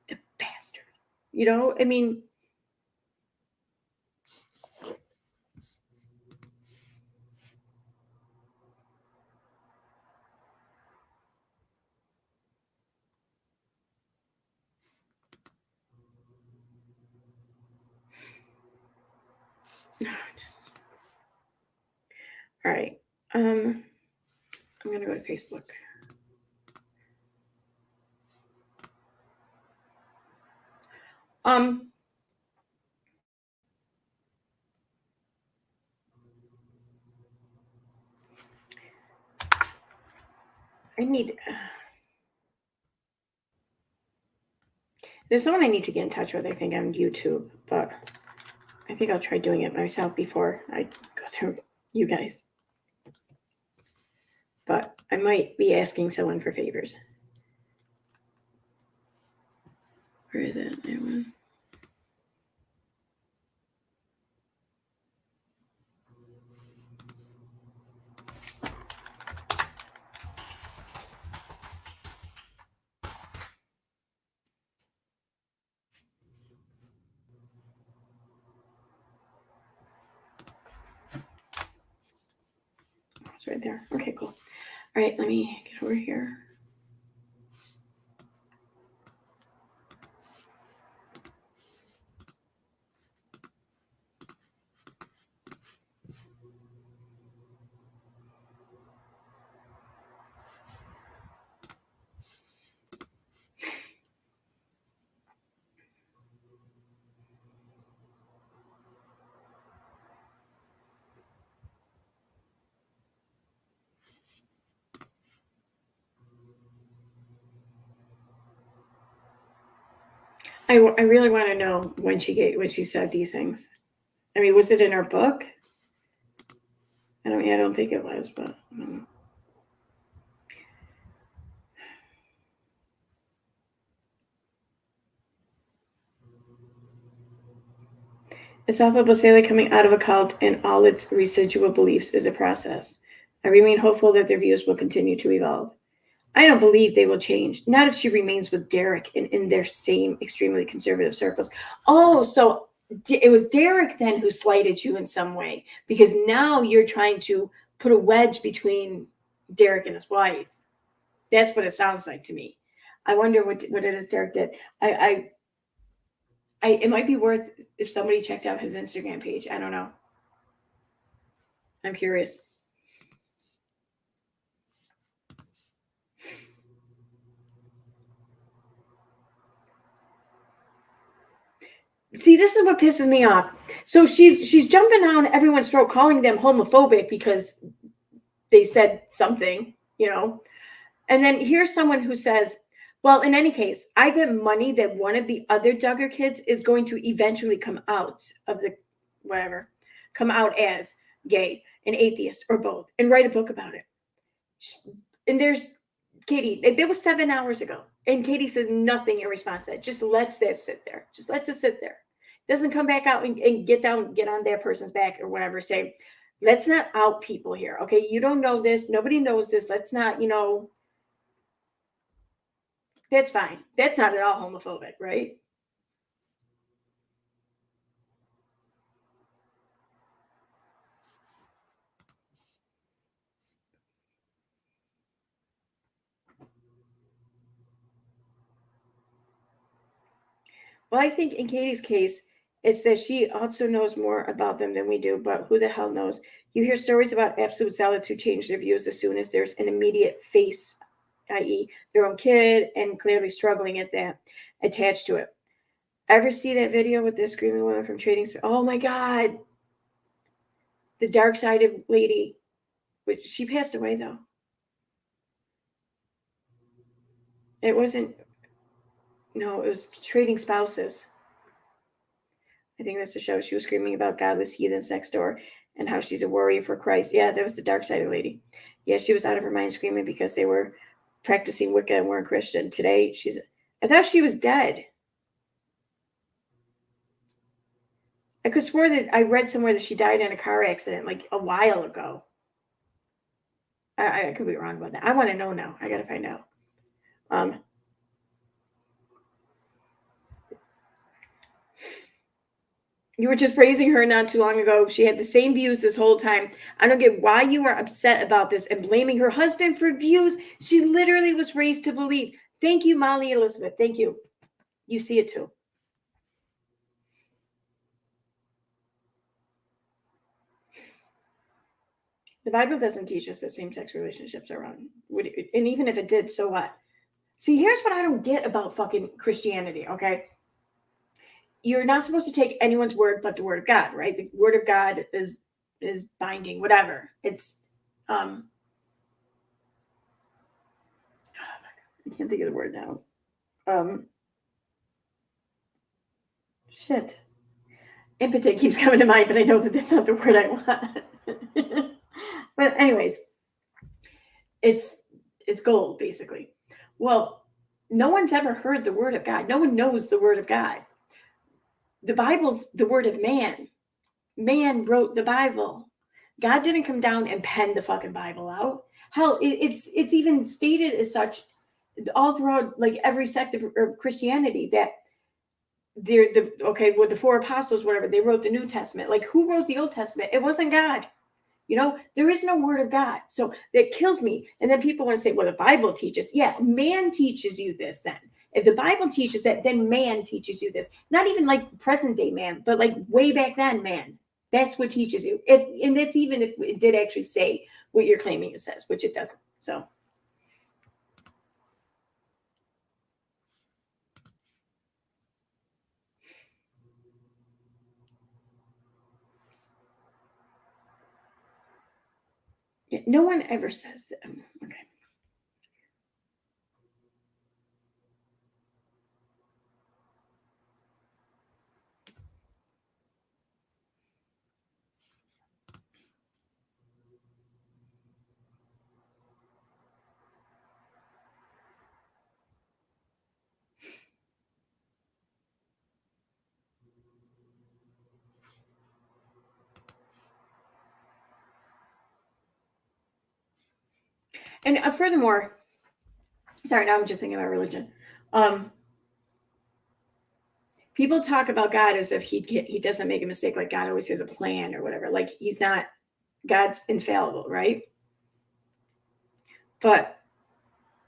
The bastard. You know, I mean, all right. I'm gonna go to Facebook. Um, I need. There's someone I need to get in touch with. I think on YouTube, but I think I'll try doing it myself before I go through you guys. But I might be asking someone for favors. Where is it? There one. It's right there. Okay, cool. All right, let me get over here. I really want to know when she said these things. I mean, was it in her book? I don't think it was, but It's Alpha Bosele coming out of a cult and all its residual beliefs is a process. I remain hopeful that their views will continue to evolve. I don't believe they will change. Not if she remains with Derek and in their same extremely conservative circles. Oh, so it was Derek then who slighted you in some way because now you're trying to put a wedge between Derek and his wife. That's what it sounds like to me. I wonder what it is Derek did. It might be worth if somebody checked out his Instagram page. I don't know. I'm curious. See, this is what pisses me off. So she's jumping on everyone's throat, calling them homophobic because they said something, you know. And then here's someone who says, well, in any case, I bet money that one of the other Duggar kids is going to eventually come out of the whatever, come out as gay, an atheist, or both, and write a book about it. And there's Katie, that was 7 hours ago. And Katie says nothing in response to that. Just lets that sit there. Just lets it sit there. Doesn't come back out and get on that person's back or whatever. Say, let's not out people here. Okay. You don't know this. Nobody knows this. Let's not, that's fine. That's not at all homophobic, right? Well, I think in Katie's case, it's that she also knows more about them than we do, but who the hell knows? You hear stories about absolute zealots who change their views as soon as there's an immediate face, i.e., their own kid, and clearly struggling at that, attached to it. Ever see that video with the screaming woman from Trading Space? Oh my God. The dark sided lady. Which she passed away though. It wasn't, no, it was Trading Spouses. I think that's the show. She was screaming about godless heathens next door and how she's a warrior for Christ. Yeah, that was the dark sided lady. Yeah, she was out of her mind screaming because they were practicing Wicca and weren't Christian. Today, I thought she was dead. I could swear that I read somewhere that she died in a car accident like a while ago. I could be wrong about that. I want to know now. I got to find out. You were just praising her not too long ago. She had the same views this whole time. I don't get why you are upset about this and blaming her husband for views she literally was raised to believe. Thank you, Molly Elizabeth. Thank you. You see it too. The Bible doesn't teach us that same-sex relationships are wrong. And even if it did, so what? See, here's what I don't get about fucking Christianity, okay? You're not supposed to take anyone's word but the word of God, right? The word of God is binding, whatever. It's I can't think of the word now. Shit. Impotent keeps coming to mind, but I know that that's not the word I want. But anyways, it's gold, basically. Well, no one's ever heard the word of God. No one knows the word of God. The Bible's the word of man. Man wrote the Bible. God didn't come down and pen the fucking Bible out. Hell, it's even stated as such all throughout like every sect of Christianity that with the four apostles, whatever, they wrote the New Testament. Like, who wrote the Old Testament? It wasn't God. You know, there is no word of God. So that kills me. And then people want to say, well, the Bible teaches. Yeah, man teaches you this then. If the Bible teaches that, then man teaches you this. Not even like present day man, but like way back then, man. That's what teaches you. And that's even if it did actually say what you're claiming it says, which it doesn't. So yeah, no one ever says that. Okay. And furthermore, sorry, now I'm just thinking about religion. People talk about God as if he doesn't make a mistake, like God always has a plan or whatever. Like he's not, God's infallible, right? But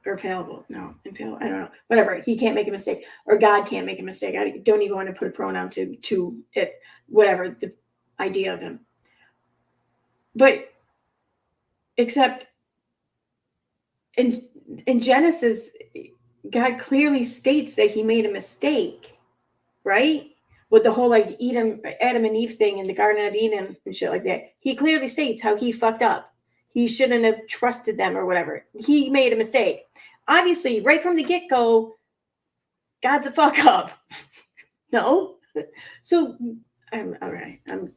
or fallible, no, infallible, I don't know. Whatever, he can't make a mistake, or God can't make a mistake. I don't even want to put a pronoun to it, whatever the idea of him. But except in Genesis, God clearly states that he made a mistake, right? With the whole like Adam and Eve thing in the Garden of Eden and shit like that. He clearly states how he fucked up. He shouldn't have trusted them or whatever. He made a mistake. Obviously, right from the get-go, God's a fuck up. No? So I'm all right. I'm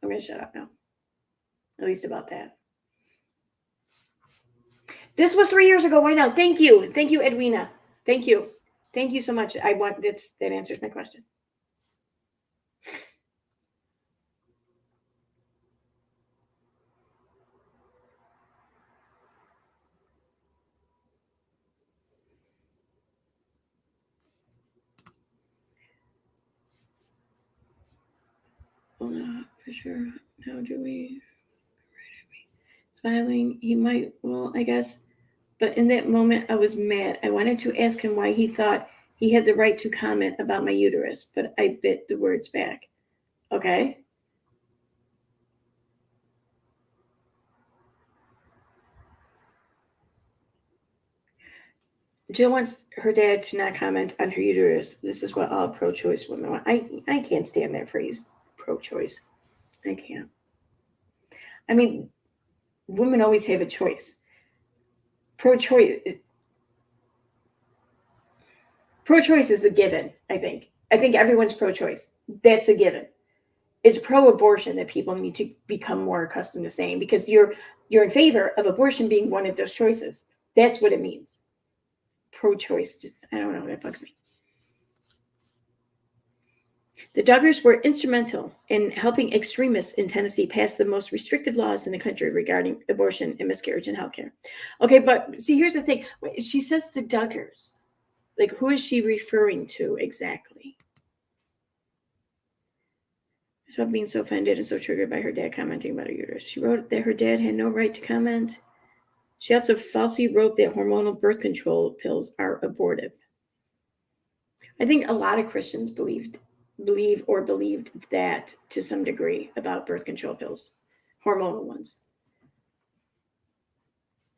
gonna shut up now. At least about that. This was 3 years ago. Why now? Thank you. Thank you, Edwina. Thank you. Thank you so much. That answers my question. Well, no, for sure. How do we? Smiling. He might. Well, I guess. But in that moment, I was mad. I wanted to ask him why he thought he had the right to comment about my uterus, but I bit the words back. Okay. Jill wants her dad to not comment on her uterus. This is what all pro-choice women want. I can't stand that phrase, pro-choice. I can't. I mean, women always have a choice. Pro-choice is the given, I think. I think everyone's pro-choice. That's a given. It's pro-abortion that people need to become more accustomed to saying, because you're in favor of abortion being one of those choices. That's what it means. Pro-choice, I don't know, that bugs me. The Duggars were instrumental in helping extremists in Tennessee pass the most restrictive laws in the country regarding abortion and miscarriage and healthcare. Okay, but see, here's the thing. She says the Duggars. Like, who is she referring to exactly? Stop being so offended and so triggered by her dad commenting about her uterus. She wrote that her dad had no right to comment. She also falsely wrote that hormonal birth control pills are abortive. I think a lot of Christians believed that to some degree about birth control pills, hormonal ones.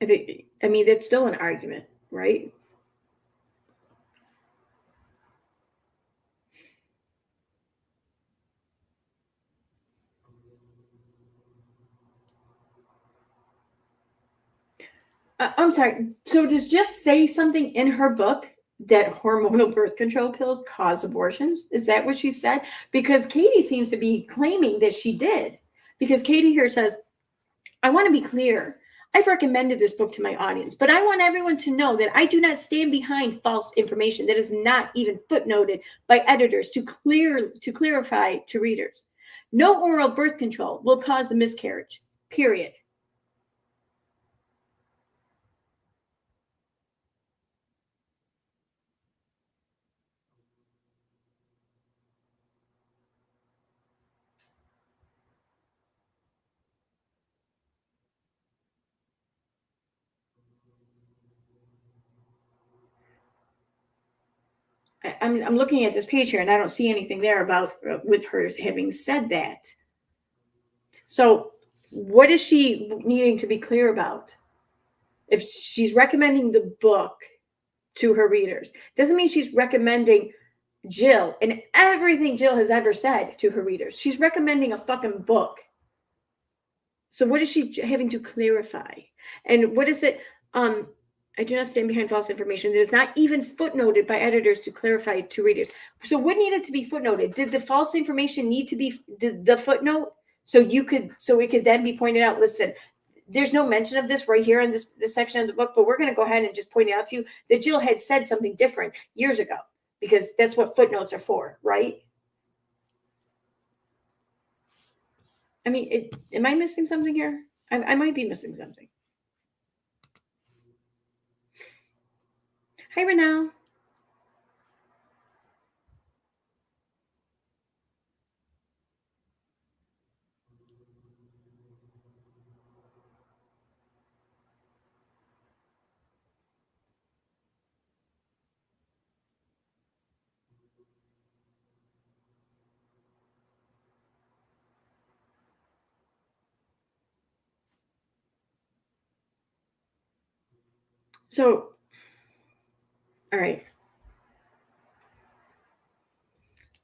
I mean, that's still an argument, right? I'm sorry. So does Jeff say something in her book that hormonal birth control pills cause abortions? Is that what she said? Because Katie seems to be claiming that she did. Because Katie here says, I want to be clear. I've recommended this book to my audience, but I want everyone to know that I do not stand behind false information that is not even footnoted by editors to clarify to readers. No oral birth control will cause a miscarriage, period. I'm looking at this page here and I don't see anything there about with her having said that. So what is she needing to be clear about? If she's recommending the book to her readers, doesn't mean she's recommending Jill and everything Jill has ever said to her readers. She's recommending a fucking book. So what is she having to clarify? And what is it? I do not stand behind false information that is not even footnoted by editors to clarify to readers. So what needed to be footnoted? Did the false information need to be the footnote so it could then be pointed out? Listen, there's no mention of this right here in this section of the book, but we're going to go ahead and just point it out to you that Jill had said something different years ago, because that's what footnotes are for, right? I mean, am I missing something here? I might be missing something. Hi, Renelle. So, all right.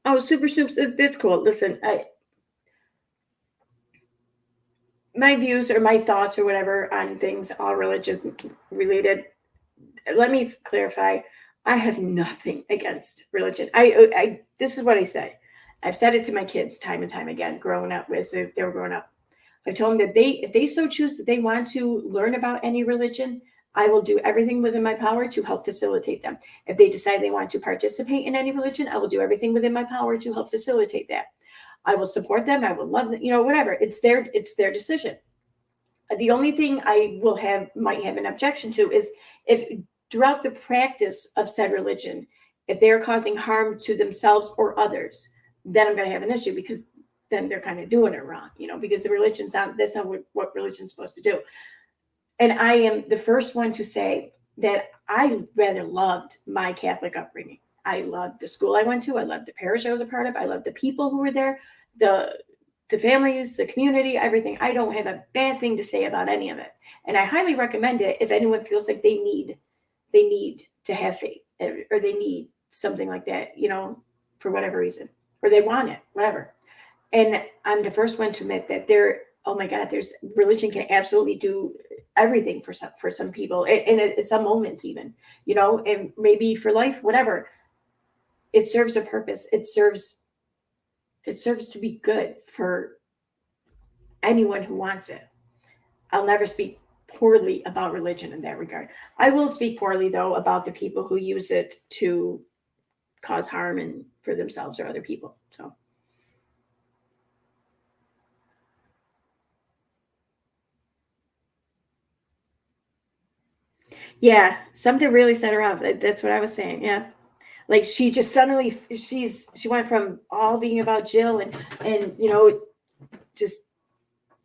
Oh, Super Snoops, that's cool. Listen, my views or my thoughts or whatever on things all religion related. Let me clarify. I have nothing against religion. This is what I say. I've said it to my kids time and time again, growing up as they were growing up. I told them that if they so choose that they want to learn about any religion, I will do everything within my power to help facilitate them. If they decide they want to participate in any religion, I will do everything within my power to help facilitate that. I will support them. I will love them, whatever. It's their decision. The only thing I might have an objection to is if throughout the practice of said religion, if they're causing harm to themselves or others, then I'm going to have an issue, because then they're kind of doing it wrong, because that's not what religion's supposed to do. And I am the first one to say that I rather loved my Catholic upbringing. I loved the school I went to. I loved the parish I was a part of. I loved the people who were there, the families, the community, everything. I don't have a bad thing to say about any of it. And I highly recommend it if anyone feels like they need to have faith, or they need something like that, for whatever reason, or they want it, whatever. And I'm the first one to admit that oh my God, there's religion can absolutely do everything for some people, and at some moments even, and maybe for life, whatever. It serves a purpose. It serves to be good for anyone who wants it. I'll never speak poorly about religion in that regard. I will speak poorly though about the people who use it to cause harm and for themselves or other people. So yeah, something really set her off. That's what I was saying. Yeah. Like she just suddenly she went from all being about Jill and just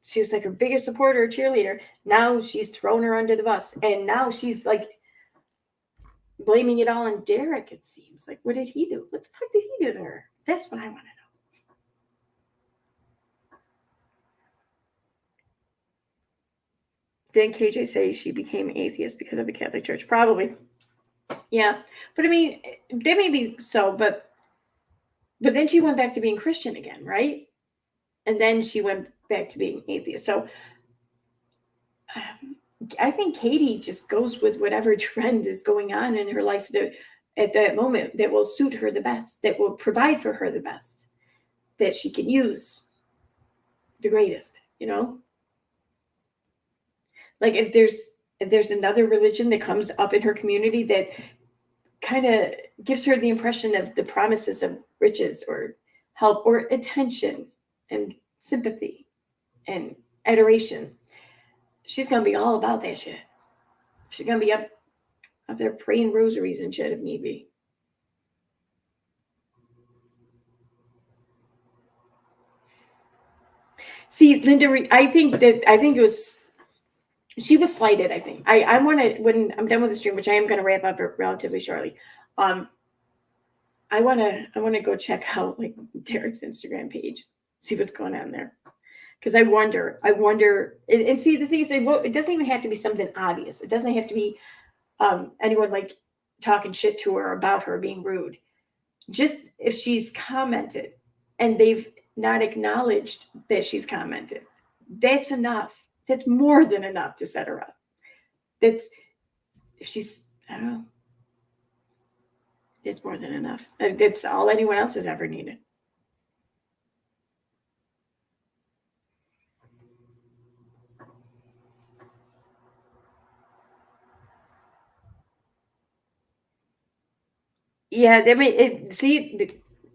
she was like her biggest supporter, cheerleader. Now she's thrown her under the bus, and now she's like blaming it all on Derek. It seems like, what did he do? What the fuck did he do to her? That's what I want to know. Didn't KJ say she became atheist because of the Catholic Church? Probably. Yeah, but I mean, that may be so, but then she went back to being Christian again, right? And then she went back to being atheist. So I think Katie just goes with whatever trend is going on in her life at that moment that will suit her the best, that will provide for her the best, that she can use the greatest, Like if there's another religion that comes up in her community that kind of gives her the impression of the promises of riches or help or attention and sympathy and adoration, she's gonna be all about that shit. She's gonna be up there praying rosaries and shit if need be. See, Linda, I think it was she was slighted. I think I want to, when I'm done with the stream, which I am going to wrap up relatively shortly. I want to go check out like Derek's Instagram page, see what's going on there, because I wonder, and see the thing is, it doesn't even have to be something obvious. It doesn't have to be anyone like talking shit to her about her being rude. Just if she's commented and they've not acknowledged that she's commented, that's enough. That's more than enough to set her up. That's if she's, I don't know. It's more than enough. That's all anyone else has ever needed. Yeah, they may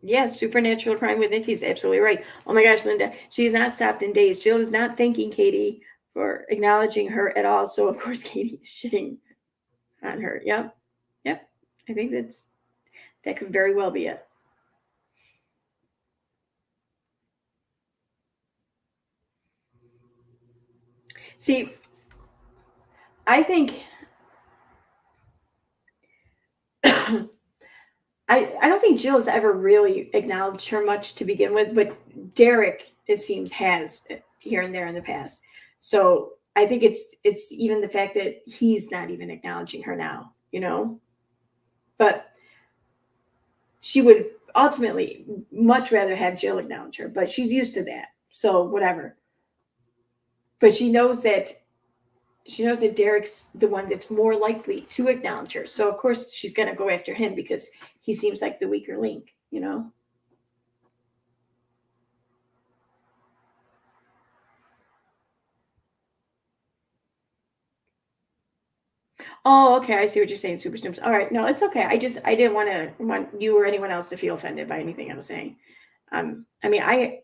yeah, supernatural crime with Nikki's absolutely right. Oh my gosh, Linda, she's not stopped in days. Jill is not thanking Katie for acknowledging her at all. So of course Katie is shitting on her. Yep. Yep. I think that could very well be it. See, I think I don't think Jill has ever really acknowledged her much to begin with, but Derek, it seems, has here and there in the past. So I think it's even the fact that he's not even acknowledging her now, But she would ultimately much rather have Jill acknowledge her, but she's used to that. So whatever. But she knows that Derek's the one that's more likely to acknowledge her. So of course she's going to go after him because he seems like the weaker link, Oh, okay. I see what you're saying, Super Snoops. All right. No, it's okay. I didn't want you or anyone else to feel offended by anything I was saying. I mean, I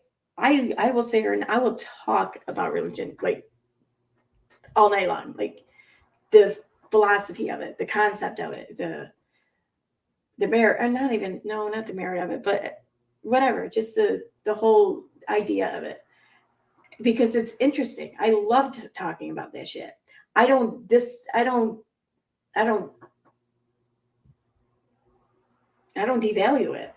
will say her and I will talk about religion like all night long, like the philosophy of it, the concept of it, the merit, and not the merit of it, but whatever, just the whole idea of it, because it's interesting. I loved talking about that shit. I don't devalue it.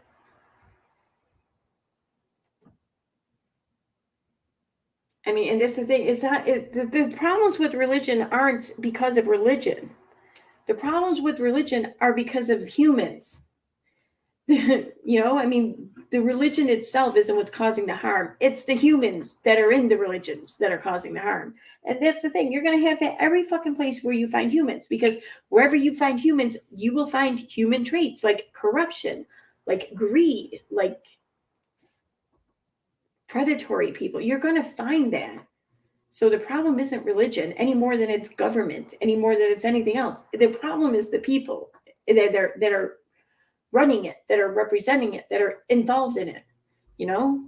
I mean, and that's the thing. It's not the problems with religion aren't because of religion. The problems with religion are because of humans. I mean, the religion itself isn't what's causing the harm. It's the humans that are in the religions that are causing the harm. And that's the thing. You're going to have that every fucking place where you find humans, because wherever you find humans, you will find human traits like corruption, like greed, like predatory people. You're going to find that. So the problem isn't religion any more than it's government, any more than it's anything else. The problem is the people that are running it, that are representing it, that are involved in it, you know?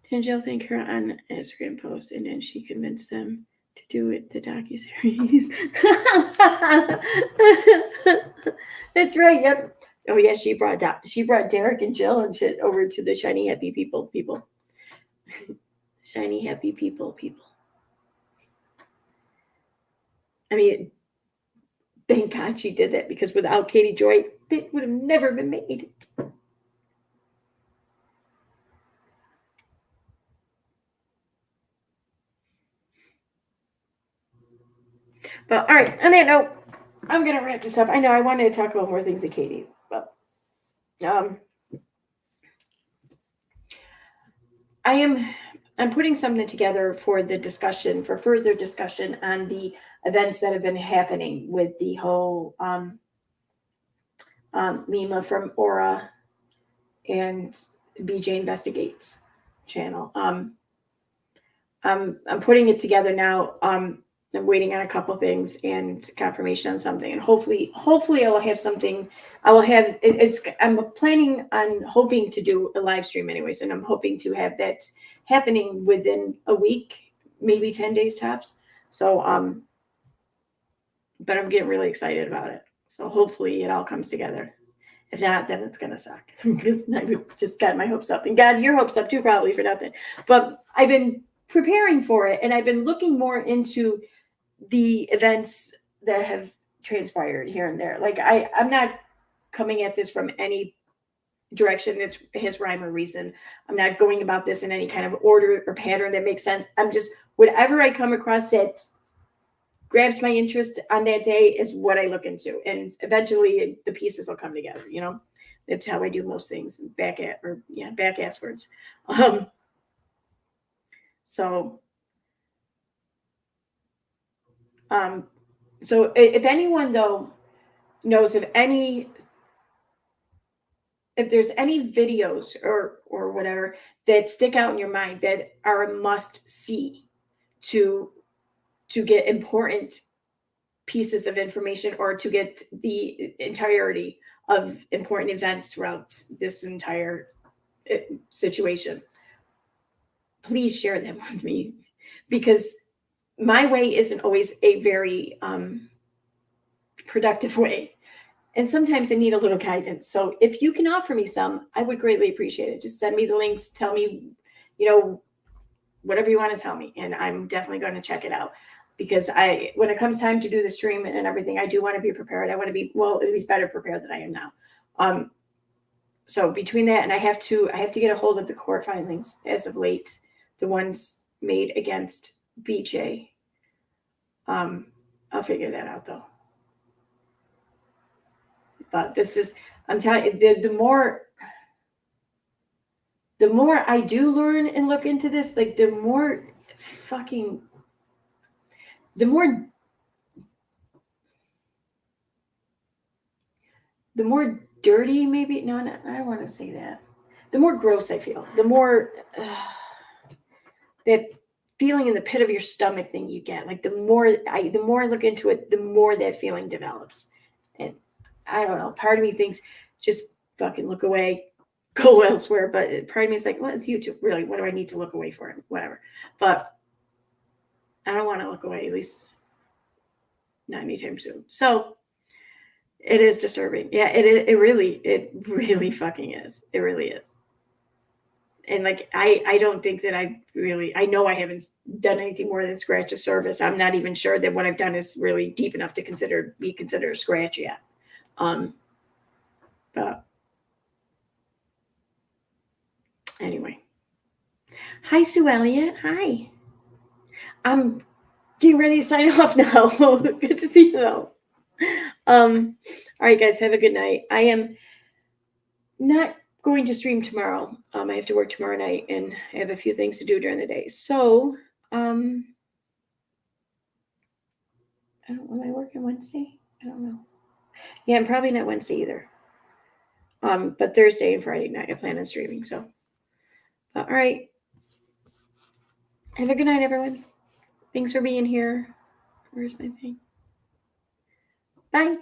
Didn't Jill thank her on an Instagram post, and then she convinced them to do it, the docuseries? That's right, yep. Oh yeah, she brought Derek and Jill and shit over to the shiny happy people. Shiny happy people. I mean, thank God she did that, because without Katie Joy, it would have never been made. But all right, on that note, I'm gonna wrap this up. I know I wanted to talk about more things with Katie, but I'm putting something together for the discussion, for further discussion on the events that have been happening with the whole Lima from Aura and BJ Investigates channel. I'm putting it together now. I'm waiting on a couple things and confirmation on something, and hopefully I will have something. I will have I'm planning on hoping to do a live stream anyways, and I'm hoping to have that happening within a week, maybe 10 days tops. So but I'm getting really excited about it. So hopefully it all comes together. If not, then it's gonna suck, because I just got my hopes up, and got your hopes up too, probably for nothing. But I've been preparing for it, and I've been looking more into the events that have transpired here and there. Like I'm not coming at this from any direction that's his rhyme or reason. I'm not going about this in any kind of order or pattern that makes sense. I'm just, whatever I come across that grabs my interest on that day is what I look into, and eventually the pieces will come together. That's how I do most things. Back ass words. So if anyone though knows if there's any videos or whatever that stick out in your mind that are a must see to get important pieces of information, or to get the entirety of important events throughout this entire situation, please share them with me, because my way isn't always a very productive way. And sometimes I need a little guidance. So if you can offer me some, I would greatly appreciate it. Just send me the links, tell me, whatever you want to tell me. And I'm definitely going to check it out, because when it comes time to do the stream and everything, I do want to be prepared. I want to be, at least better prepared than I am now. So between that, and I have to get a hold of the court filings as of late, the ones made against BJ. I'll figure that out though. But I'm telling you, the more I do learn and look into this, like the more dirty, maybe, no, I don't want to say that. The more gross I feel, the more that feeling in the pit of your stomach thing you get. Like the more I look into it, the more that feeling develops. And I don't know, part of me thinks just fucking look away, go elsewhere. But part of me is like, well, it's YouTube. Really, what do I need to look away for? Whatever. But I don't want to look away, at least not anytime soon. So it is disturbing. Yeah, it really fucking is. It really is. And like, I don't think that I know I haven't done anything more than scratch the surface. I'm not even sure that what I've done is really deep enough to be considered a scratch yet. But anyway. Hi, Sue Elliott. Hi. I'm getting ready to sign off now. Good to see you though. All right, guys, have a good night. I am not going to stream tomorrow. I have to work tomorrow night and I have a few things to do during the day. So, I don't know. Am I working Wednesday? I don't know. Yeah, I'm probably not Wednesday either. But Thursday and Friday night I plan on streaming. So, all right. Have a good night, everyone. Thanks for being here. Where's my thing? Bye.